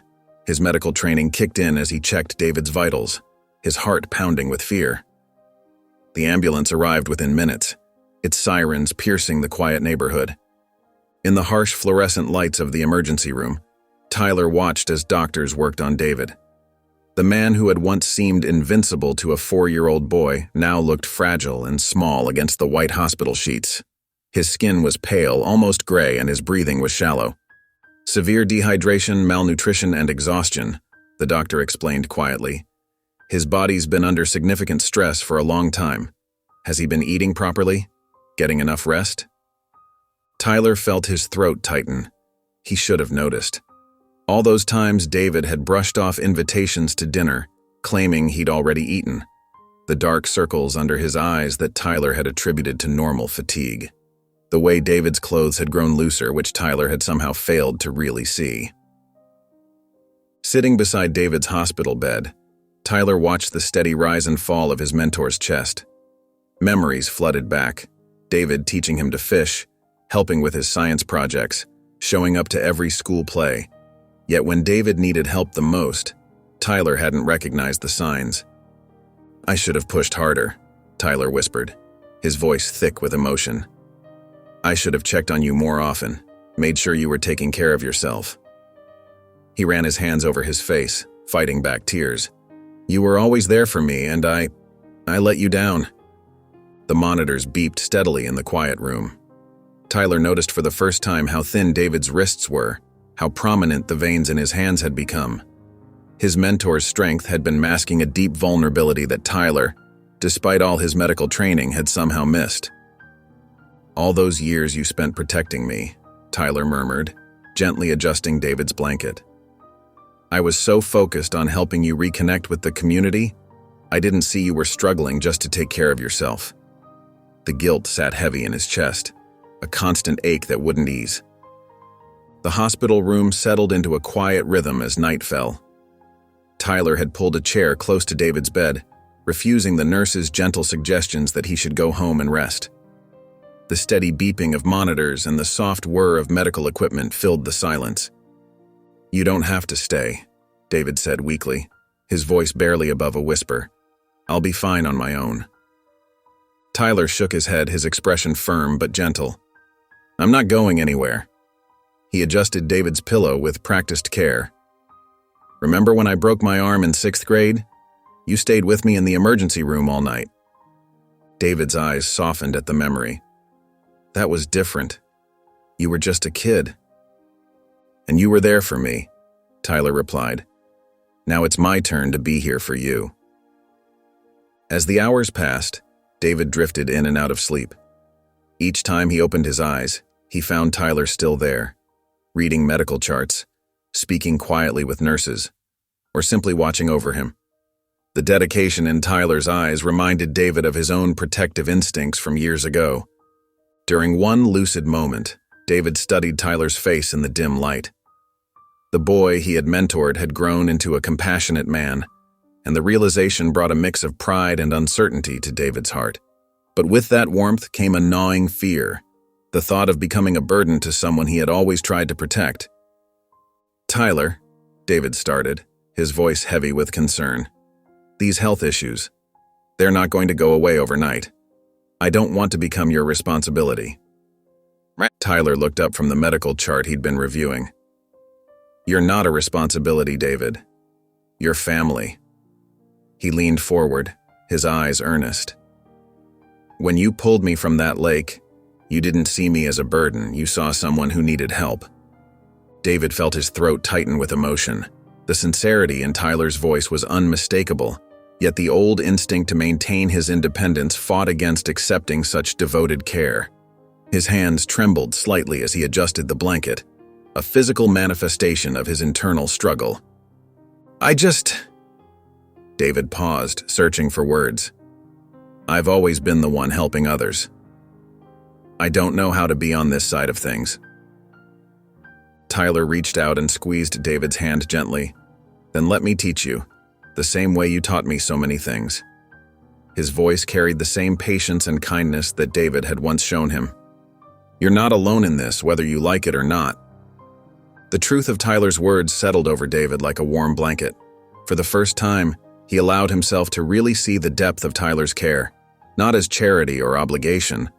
His medical training kicked in as he checked David's vitals, his heart pounding with fear. The ambulance arrived within minutes, its sirens piercing the quiet neighborhood. In the harsh fluorescent lights of the emergency room, Tyler watched as doctors worked on David. The man who had once seemed invincible to a 4-year-old boy now looked fragile and small against the white hospital sheets. His skin was pale, almost gray, and his breathing was shallow. "Severe dehydration, malnutrition, and exhaustion," the doctor explained quietly. "His body's been under significant stress for a long time. Has he been eating properly? Getting enough rest?" Tyler felt his throat tighten. He should have noticed. All those times David had brushed off invitations to dinner, claiming he'd already eaten. The dark circles under his eyes that Tyler had attributed to normal fatigue. The way David's clothes had grown looser, which Tyler had somehow failed to really see. Sitting beside David's hospital bed, Tyler watched the steady rise and fall of his mentor's chest. Memories flooded back. David teaching him to fish, helping with his science projects, showing up to every school play. Yet when David needed help the most, Tyler hadn't recognized the signs. "I should have pushed harder," Tyler whispered, his voice thick with emotion. "I should have checked on you more often, made sure you were taking care of yourself." He ran his hands over his face, fighting back tears. "You were always there for me, and I let you down." The monitors beeped steadily in the quiet room. Tyler noticed for the first time how thin David's wrists were, how prominent the veins in his hands had become. His mentor's strength had been masking a deep vulnerability that Tyler, despite all his medical training, had somehow missed. "All those years you spent protecting me," Tyler murmured, gently adjusting David's blanket. "I was so focused on helping you reconnect with the community, I didn't see you were struggling just to take care of yourself." The guilt sat heavy in his chest, a constant ache that wouldn't ease. The hospital room settled into a quiet rhythm as night fell. Tyler had pulled a chair close to David's bed, refusing the nurse's gentle suggestions that he should go home and rest. The steady beeping of monitors and the soft whir of medical equipment filled the silence. "You don't have to stay," David said weakly, his voice barely above a whisper. "I'll be fine on my own." Tyler shook his head, his expression firm but gentle. "I'm not going anywhere." He adjusted David's pillow with practiced care. "Remember when I broke my arm in 6th grade? You stayed with me in the emergency room all night." David's eyes softened at the memory. "That was different. You were just a kid." "And you were there for me," Tyler replied. "Now it's my turn to be here for you." As the hours passed, David drifted in and out of sleep. Each time he opened his eyes, he found Tyler still there, reading medical charts, speaking quietly with nurses, or simply watching over him. The dedication in Tyler's eyes reminded David of his own protective instincts from years ago. During one lucid moment, David studied Tyler's face in the dim light. The boy he had mentored had grown into a compassionate man, and the realization brought a mix of pride and uncertainty to David's heart. But with that warmth came a gnawing fear, the thought of becoming a burden to someone he had always tried to protect. "Tyler," David started, his voice heavy with concern. "These health issues, they're not going to go away overnight. I don't want to become your responsibility." Tyler looked up from the medical chart he'd been reviewing. "You're not a responsibility, David. You're family." He leaned forward, his eyes earnest. "When you pulled me from that lake, you didn't see me as a burden, you saw someone who needed help." David felt his throat tighten with emotion. The sincerity in Tyler's voice was unmistakable, yet the old instinct to maintain his independence fought against accepting such devoted care. His hands trembled slightly as he adjusted the blanket, a physical manifestation of his internal struggle. David paused, searching for words. "I've always been the one helping others. I don't know how to be on this side of things." Tyler reached out and squeezed David's hand gently. "Then let me teach you, the same way you taught me so many things." His voice carried the same patience and kindness that David had once shown him. "You're not alone in this, whether you like it or not." The truth of Tyler's words settled over David like a warm blanket. For the first time, he allowed himself to really see the depth of Tyler's care, not as charity or obligation,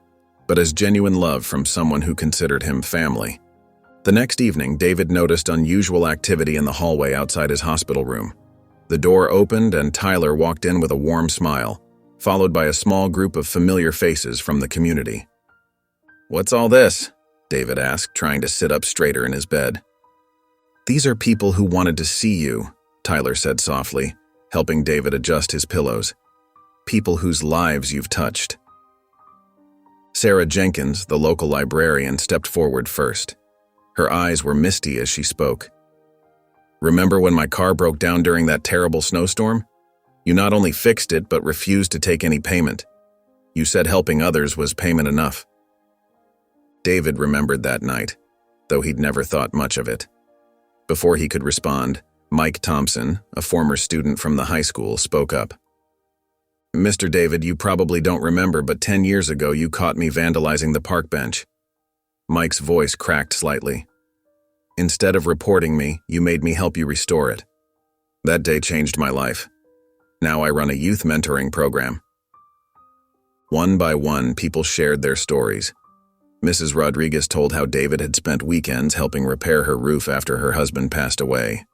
but as genuine love from someone who considered him family. The next evening, David noticed unusual activity in the hallway outside his hospital room. The door opened and Tyler walked in with a warm smile, followed by a small group of familiar faces from the community. "What's all this?" David asked, trying to sit up straighter in his bed. "These are people who wanted to see you," Tyler said softly, helping David adjust his pillows. "People whose lives you've touched." Sarah Jenkins, the local librarian, stepped forward first. Her eyes were misty as she spoke. "Remember when my car broke down during that terrible snowstorm? You not only fixed it, but refused to take any payment. You said helping others was payment enough." David remembered that night, though he'd never thought much of it. Before he could respond, Mike Thompson, a former student from the high school, spoke up. "Mr. David, you probably don't remember, but 10 years ago you caught me vandalizing the park bench." Mike's voice cracked slightly. "Instead of reporting me, you made me help you restore it. That day changed my life. Now I run a youth mentoring program." One by one, people shared their stories. Mrs. Rodriguez told how David had spent weekends helping repair her roof after her husband passed away.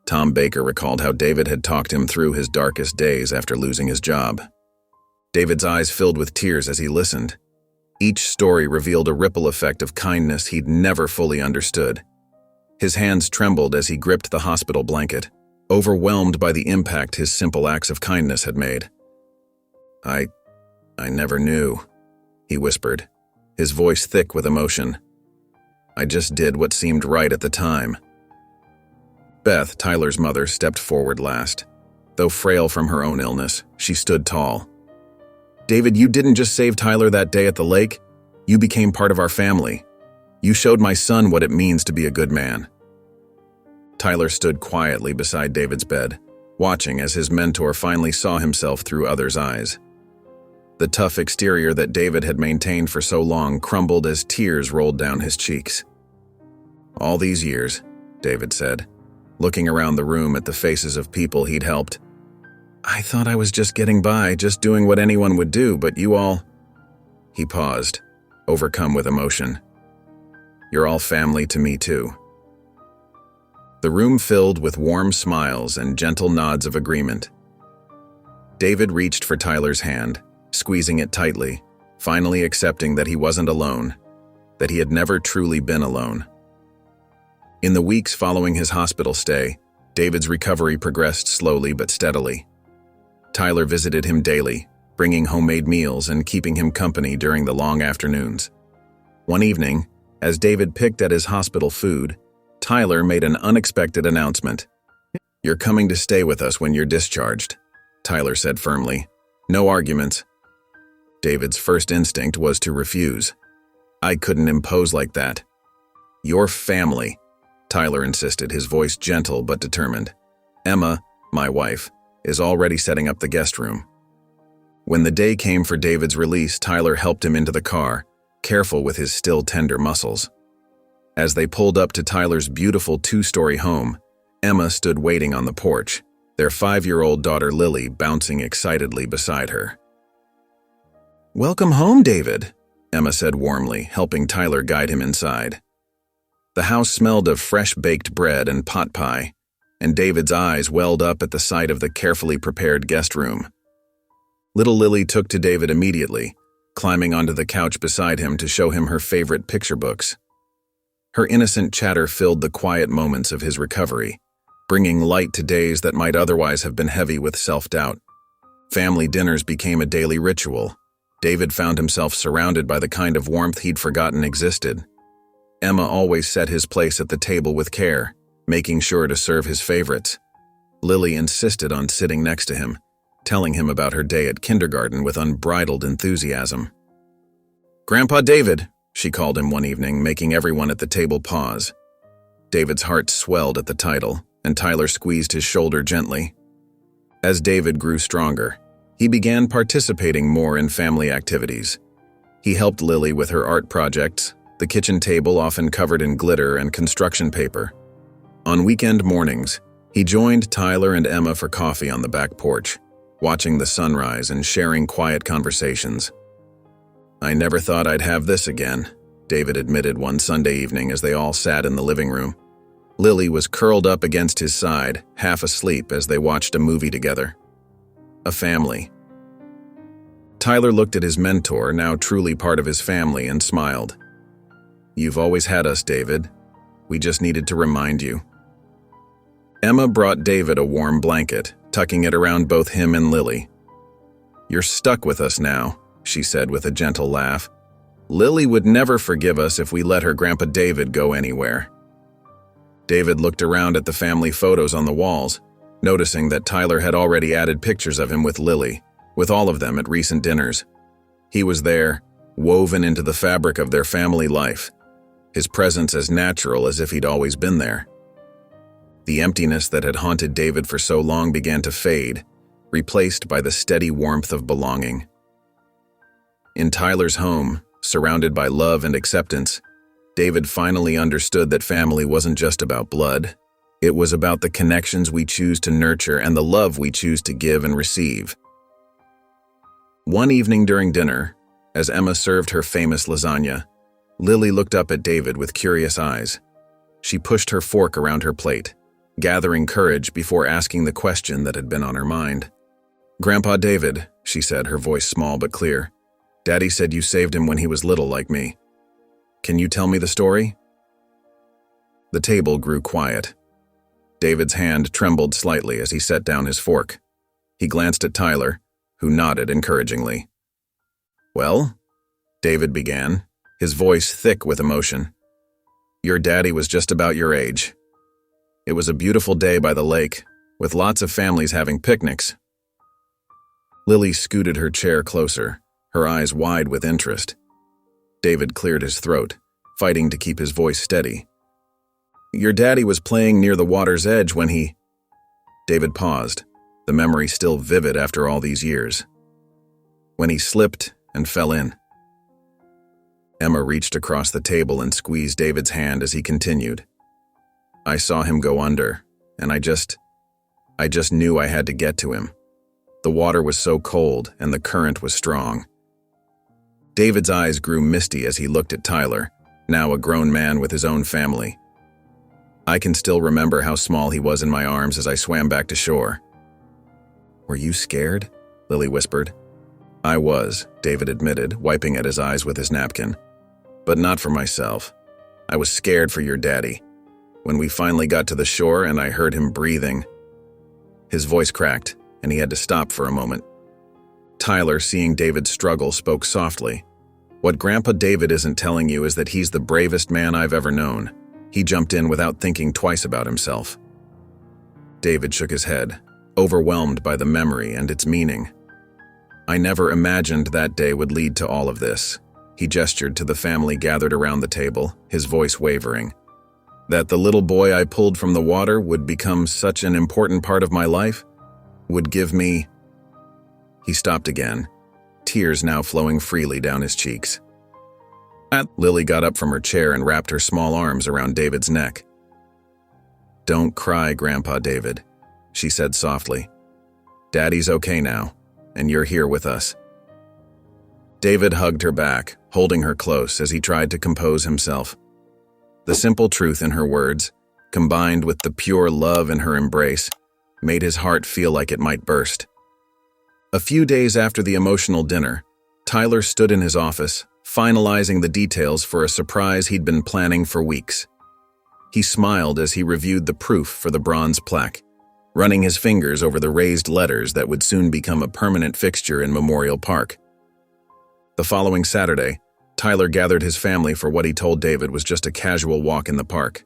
Tom Baker recalled how David had talked him through his darkest days after losing his job. David's eyes filled with tears as he listened. Each story revealed a ripple effect of kindness he'd never fully understood. His hands trembled as he gripped the hospital blanket, overwhelmed by the impact his simple acts of kindness had made. I never knew," he whispered, his voice thick with emotion. "I just did what seemed right at the time." Beth, Tyler's mother, stepped forward last. Though frail from her own illness, she stood tall. "David, you didn't just save Tyler that day at the lake. You became part of our family. You showed my son what it means to be a good man." Tyler stood quietly beside David's bed, watching as his mentor finally saw himself through others' eyes. The tough exterior that David had maintained for so long crumbled as tears rolled down his cheeks. "All these years," David said, looking around the room at the faces of people he'd helped, "I thought I was just getting by, just doing what anyone would do, but you all—" He paused, overcome with emotion. "You're all family to me too." The room filled with warm smiles and gentle nods of agreement. David reached for Tyler's hand, squeezing it tightly, finally accepting that he wasn't alone, that he had never truly been alone. In the weeks following his hospital stay, David's recovery progressed slowly but steadily. Tyler visited him daily, bringing homemade meals and keeping him company during the long afternoons. One evening, as David picked at his hospital food, Tyler made an unexpected announcement. "You're coming to stay with us when you're discharged," Tyler said firmly. "No arguments." David's first instinct was to refuse. "I couldn't impose like that." "Your family," Tyler insisted, his voice gentle but determined. "Emma, my wife, is already setting up the guest room." When the day came for David's release, Tyler helped him into the car, careful with his still tender muscles. As they pulled up to Tyler's beautiful 2-story home, Emma stood waiting on the porch, their 5-year-old daughter Lily bouncing excitedly beside her. "Welcome home, David," Emma said warmly, helping Tyler guide him inside. The house smelled of fresh baked bread and pot pie, and David's eyes welled up at the sight of the carefully prepared guest room. Little Lily took to David immediately, climbing onto the couch beside him to show him her favorite picture books. Her innocent chatter filled the quiet moments of his recovery, bringing light to days that might otherwise have been heavy with self-doubt. Family dinners became a daily ritual. David found himself surrounded by the kind of warmth he'd forgotten existed. Emma always set his place at the table with care, making sure to serve his favorites. Lily insisted on sitting next to him, telling him about her day at kindergarten with unbridled enthusiasm. "Grandpa David," she called him one evening, making everyone at the table pause. David's heart swelled at the title, and Tyler squeezed his shoulder gently. As David grew stronger, he began participating more in family activities. He helped Lily with her art projects, the kitchen table often covered in glitter and construction paper. On weekend mornings, he joined Tyler and Emma for coffee on the back porch, watching the sunrise and sharing quiet conversations. "I never thought I'd have this again," David admitted one Sunday evening as they all sat in the living room. Lily was curled up against his side, half asleep as they watched a movie together. A family. Tyler looked at his mentor, now truly part of his family, and smiled. "You've always had us, David. We just needed to remind you." Emma brought David a warm blanket, tucking it around both him and Lily. "You're stuck with us now," she said with a gentle laugh. "Lily would never forgive us if we let her Grandpa David go anywhere." David looked around at the family photos on the walls, noticing that Tyler had already added pictures of him with Lily, with all of them at recent dinners. He was there, woven into the fabric of their family life, his presence as natural as if he'd always been there. The emptiness that had haunted David for so long began to fade, replaced by the steady warmth of belonging. In Tyler's home, surrounded by love and acceptance, David finally understood that family wasn't just about blood. It was about the connections we choose to nurture and the love we choose to give and receive. One evening during dinner, as Emma served her famous lasagna, Lily looked up at David with curious eyes. She pushed her fork around her plate, gathering courage before asking the question that had been on her mind. "Grandpa David," she said, her voice small but clear, "Daddy said you saved him when he was little like me. Can you tell me the story?" The table grew quiet. David's hand trembled slightly as he set down his fork. He glanced at Tyler, who nodded encouragingly. "Well," David began, his voice thick with emotion, "your daddy was just about your age. It was a beautiful day by the lake, with lots of families having picnics." Lily scooted her chair closer, her eyes wide with interest. David cleared his throat, fighting to keep his voice steady. "Your daddy was playing near the water's edge when he—" David paused, the memory still vivid after all these years. "When he slipped and fell in." Emma reached across the table and squeezed David's hand as he continued. "I saw him go under, and I just knew I had to get to him. The water was so cold and the current was strong." David's eyes grew misty as he looked at Tyler, now a grown man with his own family. "I can still remember how small he was in my arms as I swam back to shore." "Were you scared?" Lily whispered. "I was," David admitted, wiping at his eyes with his napkin. "But not for myself. I was scared for your daddy. When we finally got to the shore and I heard him breathing." His voice cracked, and he had to stop for a moment. Tyler, seeing David struggle, spoke softly. "What Grandpa David isn't telling you is that he's the bravest man I've ever known." He jumped in without thinking twice about himself. David shook his head, overwhelmed by the memory and its meaning. "I never imagined that day would lead to all of this." He gestured to the family gathered around the table, his voice wavering. "That the little boy I pulled from the water would become such an important part of my life, would give me—" He stopped again, tears now flowing freely down his cheeks. Lily got up from her chair and wrapped her small arms around David's neck. "Don't cry, Grandpa David," she said softly. "Daddy's okay now, and you're here with us." David hugged her back, holding her close as he tried to compose himself. The simple truth in her words, combined with the pure love in her embrace, made his heart feel like it might burst. A few days after the emotional dinner, Tyler stood in his office, finalizing the details for a surprise he'd been planning for weeks. He smiled as he reviewed the proof for the bronze plaque, running his fingers over the raised letters that would soon become a permanent fixture in Memorial Park. The following Saturday, Tyler gathered his family for what he told David was just a casual walk in the park.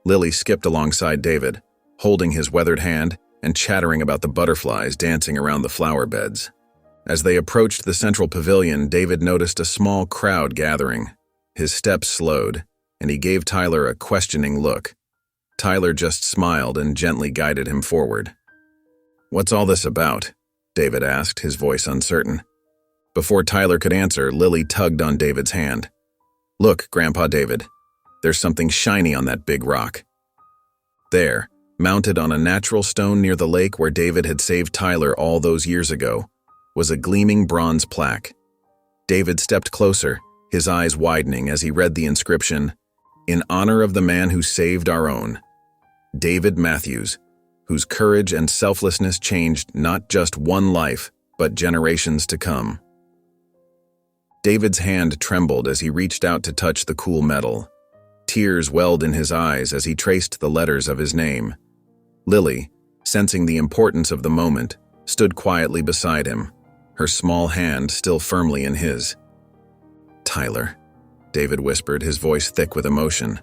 Lily skipped alongside David, holding his weathered hand and chattering about the butterflies dancing around the flower beds. As they approached the central pavilion, David noticed a small crowd gathering. His steps slowed, and he gave Tyler a questioning look. Tyler just smiled and gently guided him forward. "What's all this about?" David asked, his voice uncertain. Before Tyler could answer, Lily tugged on David's hand. "Look, Grandpa David, there's something shiny on that big rock." There, mounted on a natural stone near the lake where David had saved Tyler all those years ago, was a gleaming bronze plaque. David stepped closer, his eyes widening as he read the inscription, "In honor of the man who saved our own, David Matthews, whose courage and selflessness changed not just one life, but generations to come." David's hand trembled as he reached out to touch the cool metal. Tears welled in his eyes as he traced the letters of his name. Lily, sensing the importance of the moment, stood quietly beside him, her small hand still firmly in his. "Tyler," David whispered, his voice thick with emotion.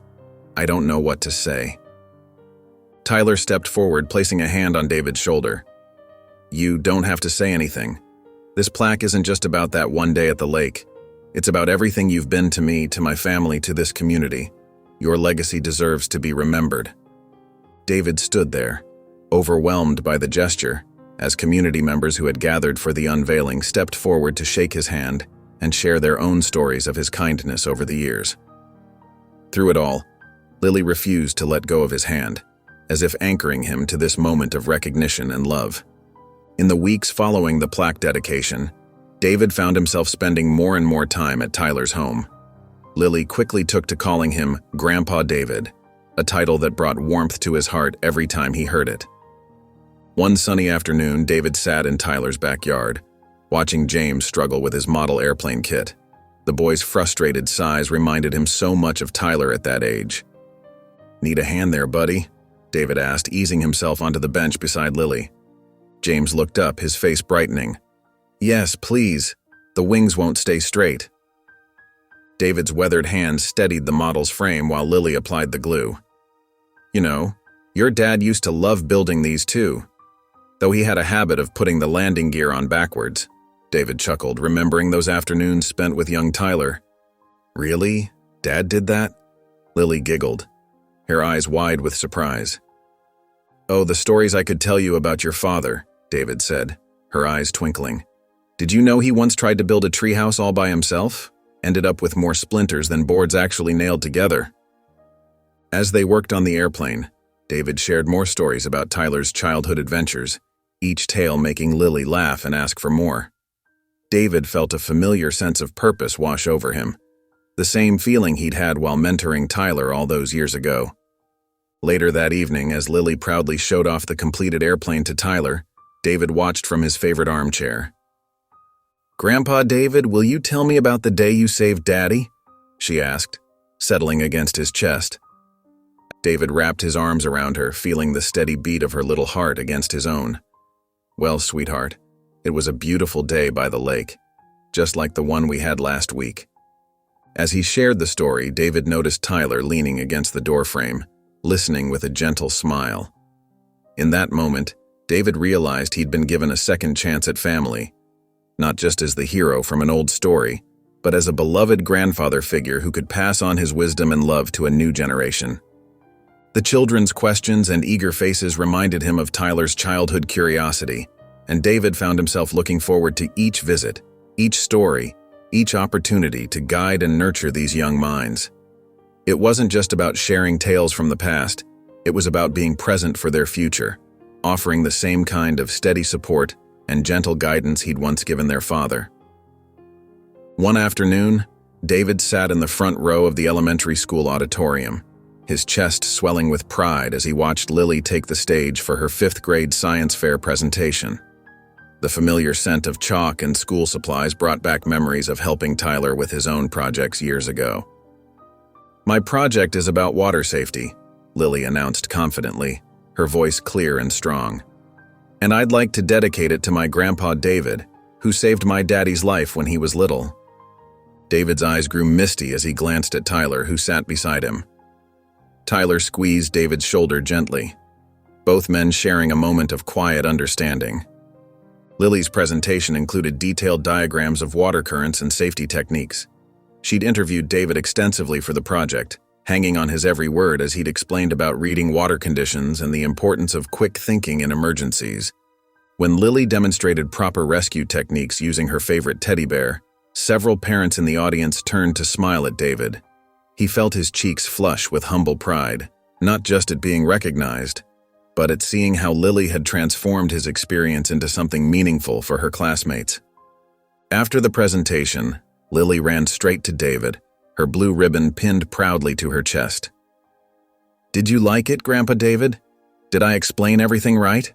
"I don't know what to say." Tyler stepped forward, placing a hand on David's shoulder. "You don't have to say anything. This plaque isn't just about that one day at the lake. It's about everything you've been to me, to my family, to this community. Your legacy deserves to be remembered." David stood there, overwhelmed by the gesture, as community members who had gathered for the unveiling stepped forward to shake his hand and share their own stories of his kindness over the years. Through it all, Lily refused to let go of his hand, as if anchoring him to this moment of recognition and love. In the weeks following the plaque dedication, David found himself spending more and more time at Tyler's home. Lily quickly took to calling him Grandpa David, a title that brought warmth to his heart every time he heard it. One sunny afternoon, David sat in Tyler's backyard, watching James struggle with his model airplane kit. The boy's frustrated sighs reminded him so much of Tyler at that age. "Need a hand there, buddy?" David asked, easing himself onto the bench beside Lily. James looked up, his face brightening. "Yes, please. The wings won't stay straight." David's weathered hand steadied the model's frame while Lily applied the glue. "You know, your dad used to love building these too, though he had a habit of putting the landing gear on backwards," David chuckled, remembering those afternoons spent with young Tyler. "Really? Dad did that?" Lily giggled, her eyes wide with surprise. "Oh, the stories I could tell you about your father," David said, her eyes twinkling. "Did you know he once tried to build a treehouse all by himself? Ended up with more splinters than boards actually nailed together." As they worked on the airplane, David shared more stories about Tyler's childhood adventures, each tale making Lily laugh and ask for more. David felt a familiar sense of purpose wash over him, the same feeling he'd had while mentoring Tyler all those years ago. Later that evening, as Lily proudly showed off the completed airplane to Tyler, David watched from his favorite armchair. "Grandpa David, will you tell me about the day you saved Daddy?" she asked, settling against his chest. David wrapped his arms around her, feeling the steady beat of her little heart against his own. "Well, sweetheart, it was a beautiful day by the lake, just like the one we had last week." As he shared the story, David noticed Tyler leaning against the doorframe, listening with a gentle smile. In that moment, David realized he'd been given a second chance at family, not just as the hero from an old story, but as a beloved grandfather figure who could pass on his wisdom and love to a new generation. The children's questions and eager faces reminded him of Tyler's childhood curiosity, and David found himself looking forward to each visit, each story, each opportunity to guide and nurture these young minds. It wasn't just about sharing tales from the past, It was about being present for their future, offering the same kind of steady support and gentle guidance he'd once given their father. One afternoon, David sat in the front row of the elementary school auditorium, his chest swelling with pride as he watched Lily take the stage for her 5th grade science fair presentation. The familiar scent of chalk and school supplies brought back memories of helping Tyler with his own projects years ago. "My project is about water safety," Lily announced confidently, her voice clear and strong. "And I'd like to dedicate it to my grandpa David, who saved my daddy's life when he was little." David's eyes grew misty as he glanced at Tyler, who sat beside him. Tyler squeezed David's shoulder gently, both men sharing a moment of quiet understanding. Lily's presentation included detailed diagrams of water currents and safety techniques. She'd interviewed David extensively for the project, hanging on his every word as he'd explained about reading water conditions and the importance of quick thinking in emergencies. When Lily demonstrated proper rescue techniques using her favorite teddy bear, several parents in the audience turned to smile at David. He felt his cheeks flush with humble pride, not just at being recognized, but at seeing how Lily had transformed his experience into something meaningful for her classmates. After the presentation, Lily ran straight to David, her blue ribbon pinned proudly to her chest. "Did you like it, Grandpa David? Did I explain everything right?"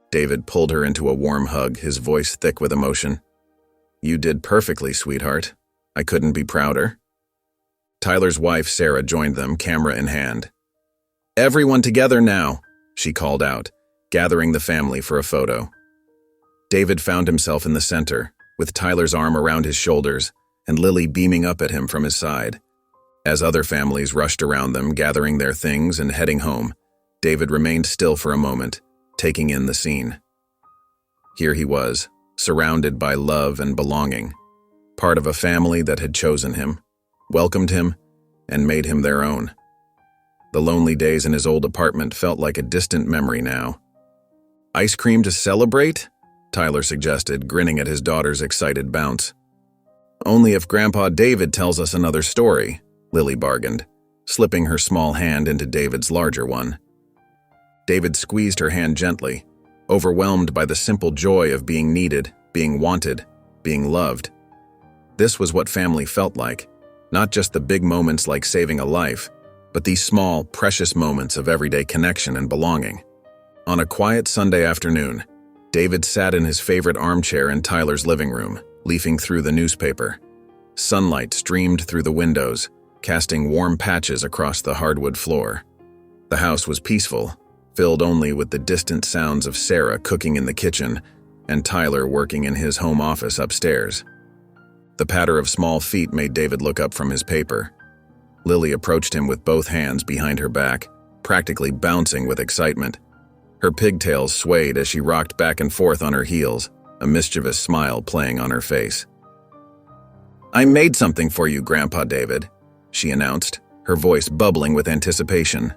David pulled her into a warm hug, his voice thick with emotion. "You did perfectly, sweetheart. I couldn't be prouder." Tyler's wife, Sarah, joined them, camera in hand. "Everyone together now," she called out, gathering the family for a photo. David found himself in the center, with Tyler's arm around his shoulders and Lily beaming up at him from his side. As other families rushed around them, gathering their things and heading home, David remained still for a moment, taking in the scene. Here he was, surrounded by love and belonging, part of a family that had chosen him, welcomed him, and made him their own. The lonely days in his old apartment felt like a distant memory now. "Ice cream to celebrate?" Tyler suggested, grinning at his daughter's excited bounce. "Only if Grandpa David tells us another story," Lily bargained, slipping her small hand into David's larger one. David squeezed her hand gently, overwhelmed by the simple joy of being needed, being wanted, being loved. This was what family felt like, not just the big moments like saving a life, but these small, precious moments of everyday connection and belonging. On a quiet Sunday afternoon, David sat in his favorite armchair in Tyler's living room, leafing through the newspaper. Sunlight streamed through the windows, casting warm patches across the hardwood floor. The house was peaceful, filled only with the distant sounds of Sarah cooking in the kitchen and Tyler working in his home office upstairs. The patter of small feet made David look up from his paper. Lily approached him with both hands behind her back, practically bouncing with excitement. Her pigtails swayed as she rocked back and forth on her heels, a mischievous smile playing on her face. "I made something for you, Grandpa David," she announced, her voice bubbling with anticipation.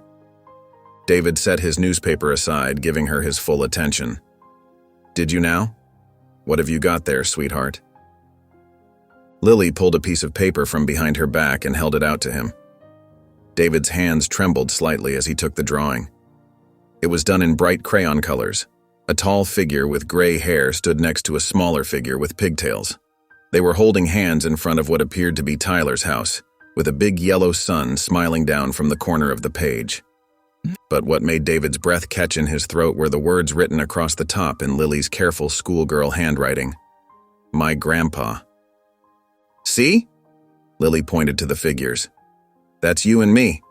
David set his newspaper aside, giving her his full attention. "Did you now? What have you got there, sweetheart?" Lily pulled a piece of paper from behind her back and held it out to him. David's hands trembled slightly as he took the drawing. It was done in bright crayon colors. A tall figure with gray hair stood next to a smaller figure with pigtails. They were holding hands in front of what appeared to be Tyler's house, with a big yellow sun smiling down from the corner of the page. But what made David's breath catch in his throat were the words written across the top in Lily's careful schoolgirl handwriting. "My grandpa." "See?" Lily pointed to the figures. "That's you and me.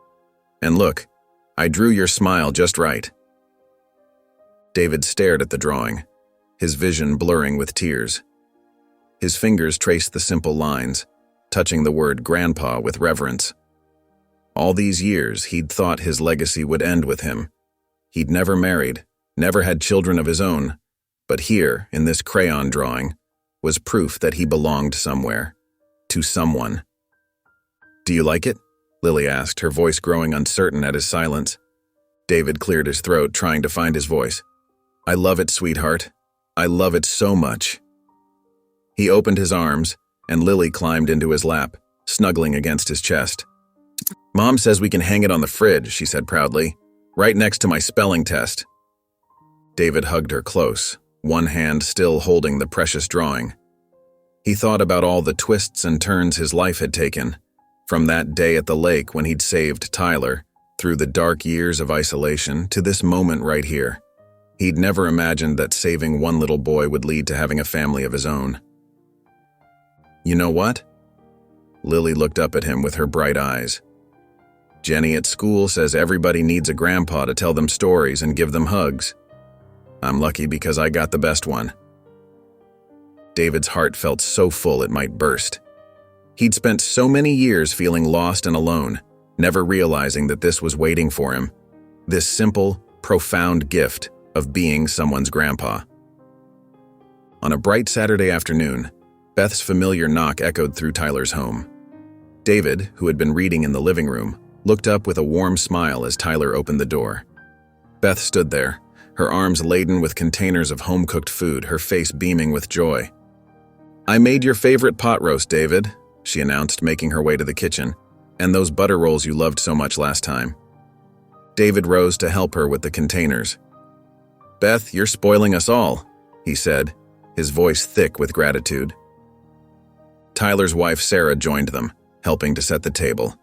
And look, I drew your smile just right." David stared at the drawing, his vision blurring with tears. His fingers traced the simple lines, touching the word grandpa with reverence. All these years, he'd thought his legacy would end with him. He'd never married, never had children of his own, but here, in this crayon drawing, was proof that he belonged somewhere, to someone. "Do you like it?" Lily asked, her voice growing uncertain at his silence. David cleared his throat, trying to find his voice. "I love it, sweetheart. I love it so much." He opened his arms, and Lily climbed into his lap, snuggling against his chest. "Mom says we can hang it on the fridge," she said proudly. right next to my spelling test." David hugged her close, one hand still holding the precious drawing. He thought about all the twists and turns his life had taken, from that day at the lake when he'd saved Tyler, through the dark years of isolation, to this moment right here. He'd never imagined that saving one little boy would lead to having a family of his own. "You know what?" Lily looked up at him with her bright eyes. "Jenny at school says everybody needs a grandpa to tell them stories and give them hugs. I'm lucky because I got the best one." David's heart felt so full it might burst. He'd spent so many years feeling lost and alone, never realizing that this was waiting for him. This simple, profound gift of being someone's grandpa. On a bright Saturday afternoon, Beth's familiar knock echoed through Tyler's home. David, who had been reading in the living room, looked up with a warm smile as Tyler opened the door. Beth stood there, her arms laden with containers of home-cooked food, her face beaming with joy. "I made your favorite pot roast, David," she announced, making her way to the kitchen, "and those butter rolls you loved so much last time." David rose to help her with the containers. "Beth, you're spoiling us all," he said, his voice thick with gratitude. Tyler's wife Sarah joined them, helping to set the table.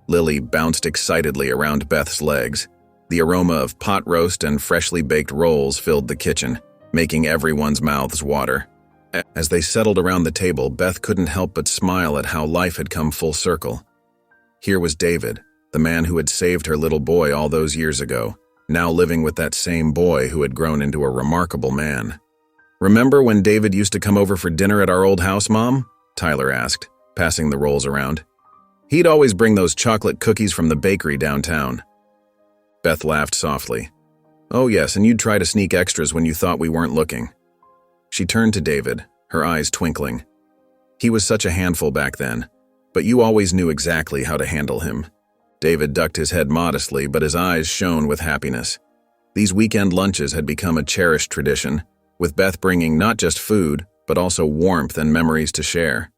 Lily bounced excitedly around Beth's legs. The aroma of pot roast and freshly baked rolls filled the kitchen, making everyone's mouths water. As they settled around the table, Beth couldn't help but smile at how life had come full circle. Here was David, the man who had saved her little boy all those years ago, now living with that same boy who had grown into a remarkable man. "Remember when David used to come over for dinner at our old house, Mom?" Tyler asked, passing the rolls around. "He'd always bring those chocolate cookies from the bakery downtown." Beth laughed softly. "Oh yes, and you'd try to sneak extras when you thought we weren't looking." She turned to David, her eyes twinkling. "He was such a handful back then, but you always knew exactly how to handle him." David ducked his head modestly, but his eyes shone with happiness. These weekend lunches had become a cherished tradition, with Beth bringing not just food, but also warmth and memories to share.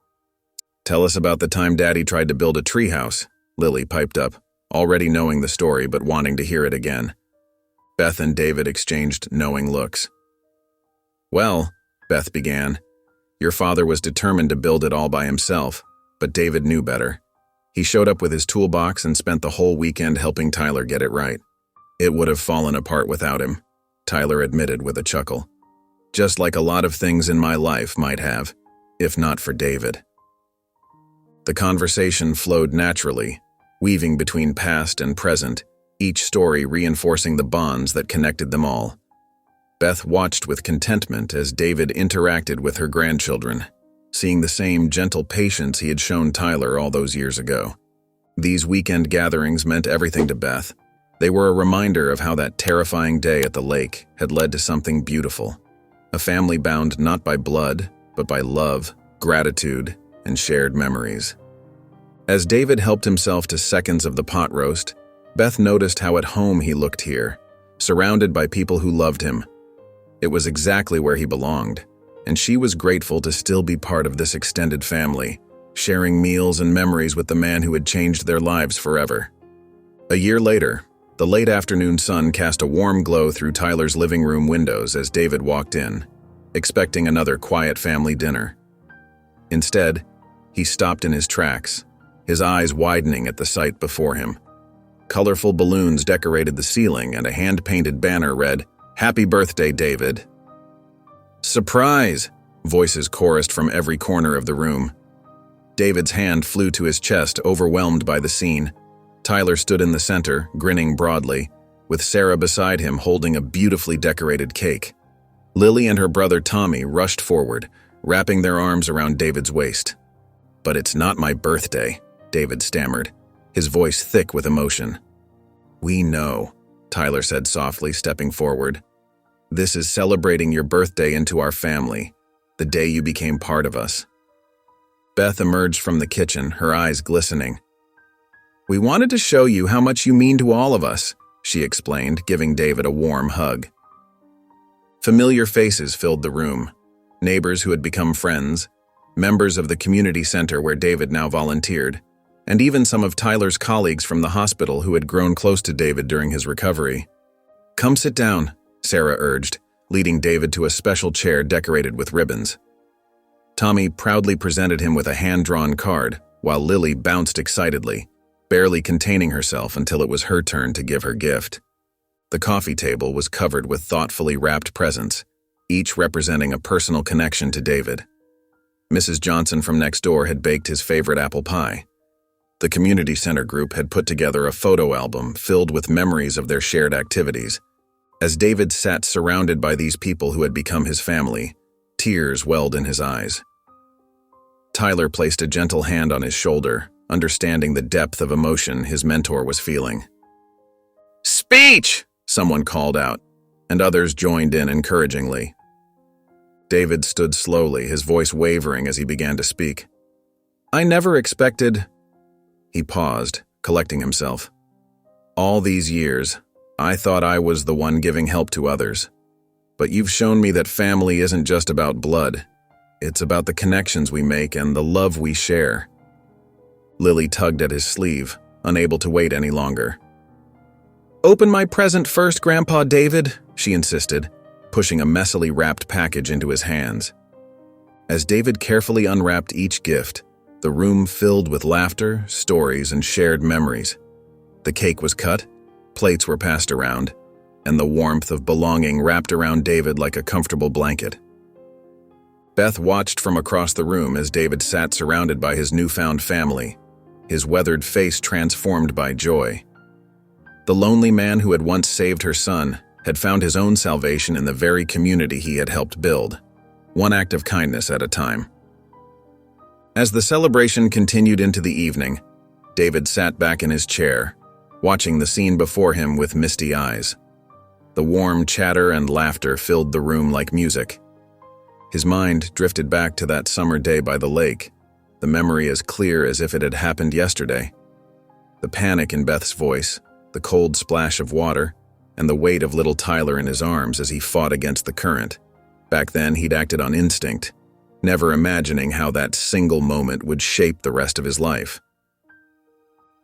"Tell us about the time Daddy tried to build a treehouse," Lily piped up, already knowing the story but wanting to hear it again. Beth and David exchanged knowing looks. "Well," Beth began, "your father was determined to build it all by himself, but David knew better. He showed up with his toolbox and spent the whole weekend helping Tyler get it right. It would have fallen apart without him," Tyler admitted with a chuckle. "Just like a lot of things in my life might have, if not for David." The conversation flowed naturally, weaving between past and present, each story reinforcing the bonds that connected them all. Beth watched with contentment as David interacted with her grandchildren, seeing the same gentle patience he had shown Tyler all those years ago. These weekend gatherings meant everything to Beth. They were a reminder of how that terrifying day at the lake had led to something beautiful. A family bound not by blood, but by love, gratitude, and shared memories. As David helped himself to seconds of the pot roast, Beth noticed how at home he looked here, surrounded by people who loved him. It was exactly where he belonged, and she was grateful to still be part of this extended family, sharing meals and memories with the man who had changed their lives forever. A year later, the late afternoon sun cast a warm glow through Tyler's living room windows as David walked in, expecting another quiet family dinner. Instead, he stopped in his tracks, his eyes widening at the sight before him. Colorful balloons decorated the ceiling, and a hand-painted banner read, "Happy Birthday, David." "Surprise!" voices chorused from every corner of the room. David's hand flew to his chest, overwhelmed by the scene. Tyler stood in the center, grinning broadly, with Sarah beside him holding a beautifully decorated cake. Lily and her brother Tommy rushed forward, wrapping their arms around David's waist. "But it's not my birthday," David stammered, his voice thick with emotion. "We know," Tyler said softly, stepping forward. "This is celebrating your birthday into our family, the day you became part of us." Beth emerged from the kitchen, her eyes glistening. "We wanted to show you how much you mean to all of us," she explained, giving David a warm hug. Familiar faces filled the room, neighbors who had become friends, members of the community center where David now volunteered, and even some of Tyler's colleagues from the hospital who had grown close to David during his recovery. "Come sit down," Sarah urged, leading David to a special chair decorated with ribbons. Tommy proudly presented him with a hand-drawn card, while Lily bounced excitedly, barely containing herself until it was her turn to give her gift. The coffee table was covered with thoughtfully wrapped presents, each representing a personal connection to David. Mrs. Johnson from next door had baked his favorite apple pie. The community center group had put together a photo album filled with memories of their shared activities. As David sat surrounded by these people who had become his family, tears welled in his eyes. Tyler placed a gentle hand on his shoulder, understanding the depth of emotion his mentor was feeling. "Speech!" someone called out, and others joined in encouragingly. David stood slowly, his voice wavering as he began to speak. "I never expected—" He paused, collecting himself. "All these years, I thought I was the one giving help to others. But you've shown me that family isn't just about blood. It's about the connections we make and the love we share." Lily tugged at his sleeve, unable to wait any longer. "Open my present first, Grandpa David," she insisted, pushing a messily wrapped package into his hands. As David carefully unwrapped each gift, the room filled with laughter, stories, and shared memories. The cake was cut, plates were passed around, and the warmth of belonging wrapped around David like a comfortable blanket. Beth watched from across the room as David sat surrounded by his newfound family, his weathered face transformed by joy. The lonely man who had once saved her son had found his own salvation in the very community he had helped build, one act of kindness at a time. As the celebration continued into the evening, David sat back in his chair, watching the scene before him with misty eyes. The warm chatter and laughter filled the room like music. His mind drifted back to that summer day by the lake, the memory as clear as if it had happened yesterday. The panic in Beth's voice, the cold splash of water, and the weight of little Tyler in his arms as he fought against the current. Back then, he'd acted on instinct, never imagining how that single moment would shape the rest of his life.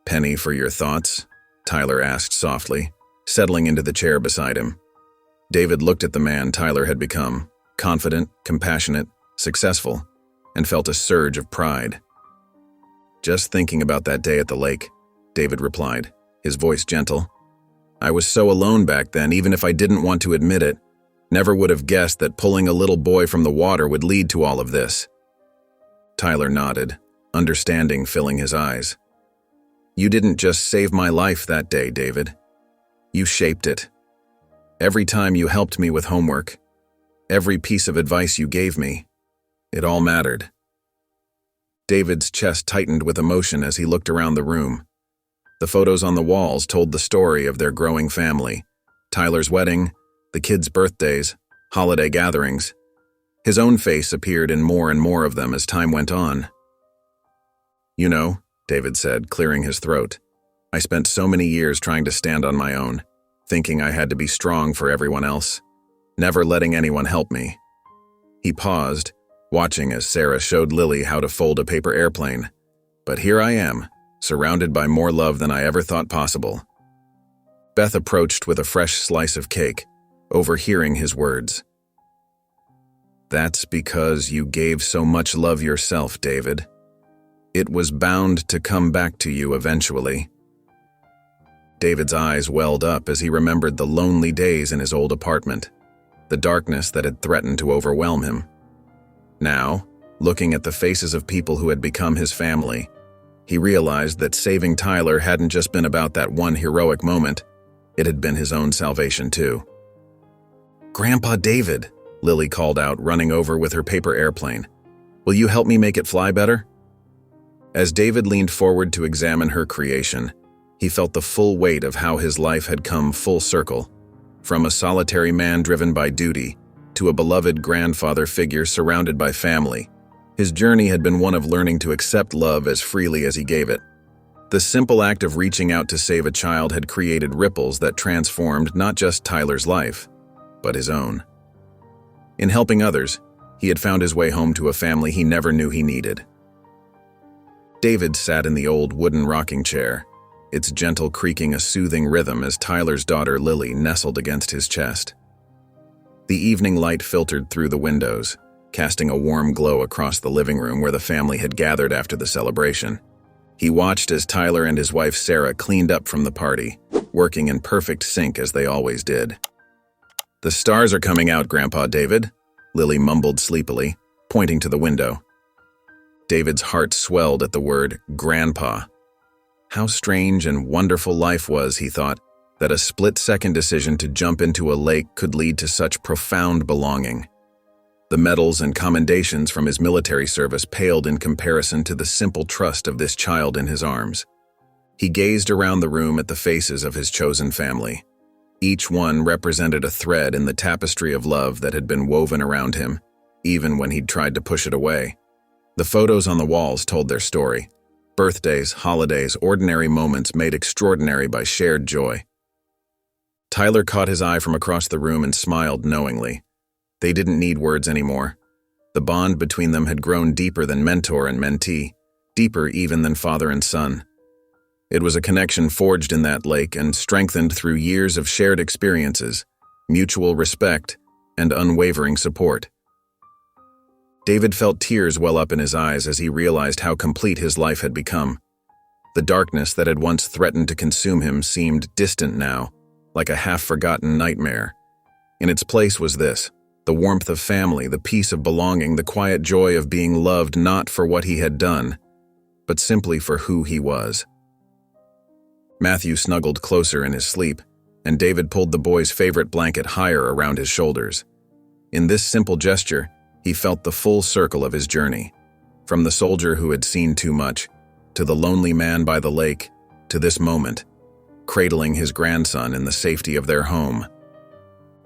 "Penny for your thoughts?" Tyler asked softly, settling into the chair beside him. David looked at the man Tyler had become, confident, compassionate, successful, and felt a surge of pride. "Just thinking about that day at the lake," David replied, his voice gentle. "I was so alone back then, even if I didn't want to admit it. Never would have guessed that pulling a little boy from the water would lead to all of this." Tyler nodded, understanding filling his eyes. "You didn't just save my life that day, David. You shaped it. Every time you helped me with homework, every piece of advice you gave me, it all mattered." David's chest tightened with emotion as he looked around the room. The photos on the walls told the story of their growing family: Tyler's wedding, the kids' birthdays, holiday gatherings. His own face appeared in more and more of them as time went on. "You know," David said, clearing his throat, "I spent so many years trying to stand on my own, thinking I had to be strong for everyone else, never letting anyone help me." He paused, watching as Sarah showed Lily how to fold a paper airplane. "But here I am, surrounded by more love than I ever thought possible." Beth approached with a fresh slice of cake, overhearing his words. "That's because you gave so much love yourself, David. It was bound to come back to you eventually." David's eyes welled up as he remembered the lonely days in his old apartment, the darkness that had threatened to overwhelm him. Now, looking at the faces of people who had become his family, he realized that saving Tyler hadn't just been about that one heroic moment, it had been his own salvation too. "Grandpa David," Lily called out, running over with her paper airplane. "Will you help me make it fly better?" As David leaned forward to examine her creation, he felt the full weight of how his life had come full circle, from a solitary man driven by duty to a beloved grandfather figure surrounded by family. His journey had been one of learning to accept love as freely as he gave it. The simple act of reaching out to save a child had created ripples that transformed not just Tyler's life, but his own. In helping others, he had found his way home to a family he never knew he needed. David sat in the old wooden rocking chair, its gentle creaking a soothing rhythm as Tyler's daughter Lily nestled against his chest. The evening light filtered through the windows, casting a warm glow across the living room where the family had gathered after the celebration. He watched as Tyler and his wife Sarah cleaned up from the party, working in perfect sync as they always did. "The stars are coming out, Grandpa David," Lily mumbled sleepily, pointing to the window. David's heart swelled at the word grandpa. How strange and wonderful life was, he thought, that a split-second decision to jump into a lake could lead to such profound belonging. The medals and commendations from his military service paled in comparison to the simple trust of this child in his arms. He gazed around the room at the faces of his chosen family. Each one represented a thread in the tapestry of love that had been woven around him, even when he'd tried to push it away. The photos on the walls told their story. Birthdays, holidays, ordinary moments made extraordinary by shared joy. Tyler caught his eye from across the room and smiled knowingly. They didn't need words anymore. The bond between them had grown deeper than mentor and mentee, deeper even than father and son. It was a connection forged in that lake and strengthened through years of shared experiences, mutual respect, and unwavering support. David felt tears well up in his eyes as he realized how complete his life had become. The darkness that had once threatened to consume him seemed distant now, like a half-forgotten nightmare. In its place was this: the warmth of family, the peace of belonging, the quiet joy of being loved not for what he had done, but simply for who he was. Matthew snuggled closer in his sleep, and David pulled the boy's favorite blanket higher around his shoulders. In this simple gesture, he felt the full circle of his journey, from the soldier who had seen too much, to the lonely man by the lake, to this moment, cradling his grandson in the safety of their home.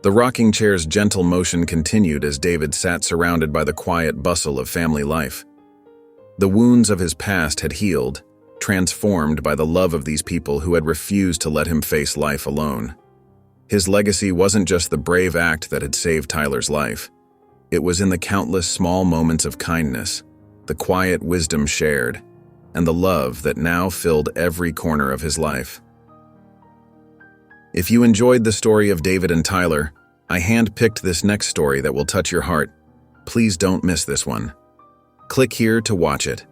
The rocking chair's gentle motion continued as David sat surrounded by the quiet bustle of family life. The wounds of his past had healed, transformed by the love of these people who had refused to let him face life alone. His legacy wasn't just the brave act that had saved Tyler's life. It was in the countless small moments of kindness, the quiet wisdom shared, and the love that now filled every corner of his life. If you enjoyed the story of David and Tyler, I hand-picked this next story that will touch your heart. Please don't miss this one. Click here to watch it.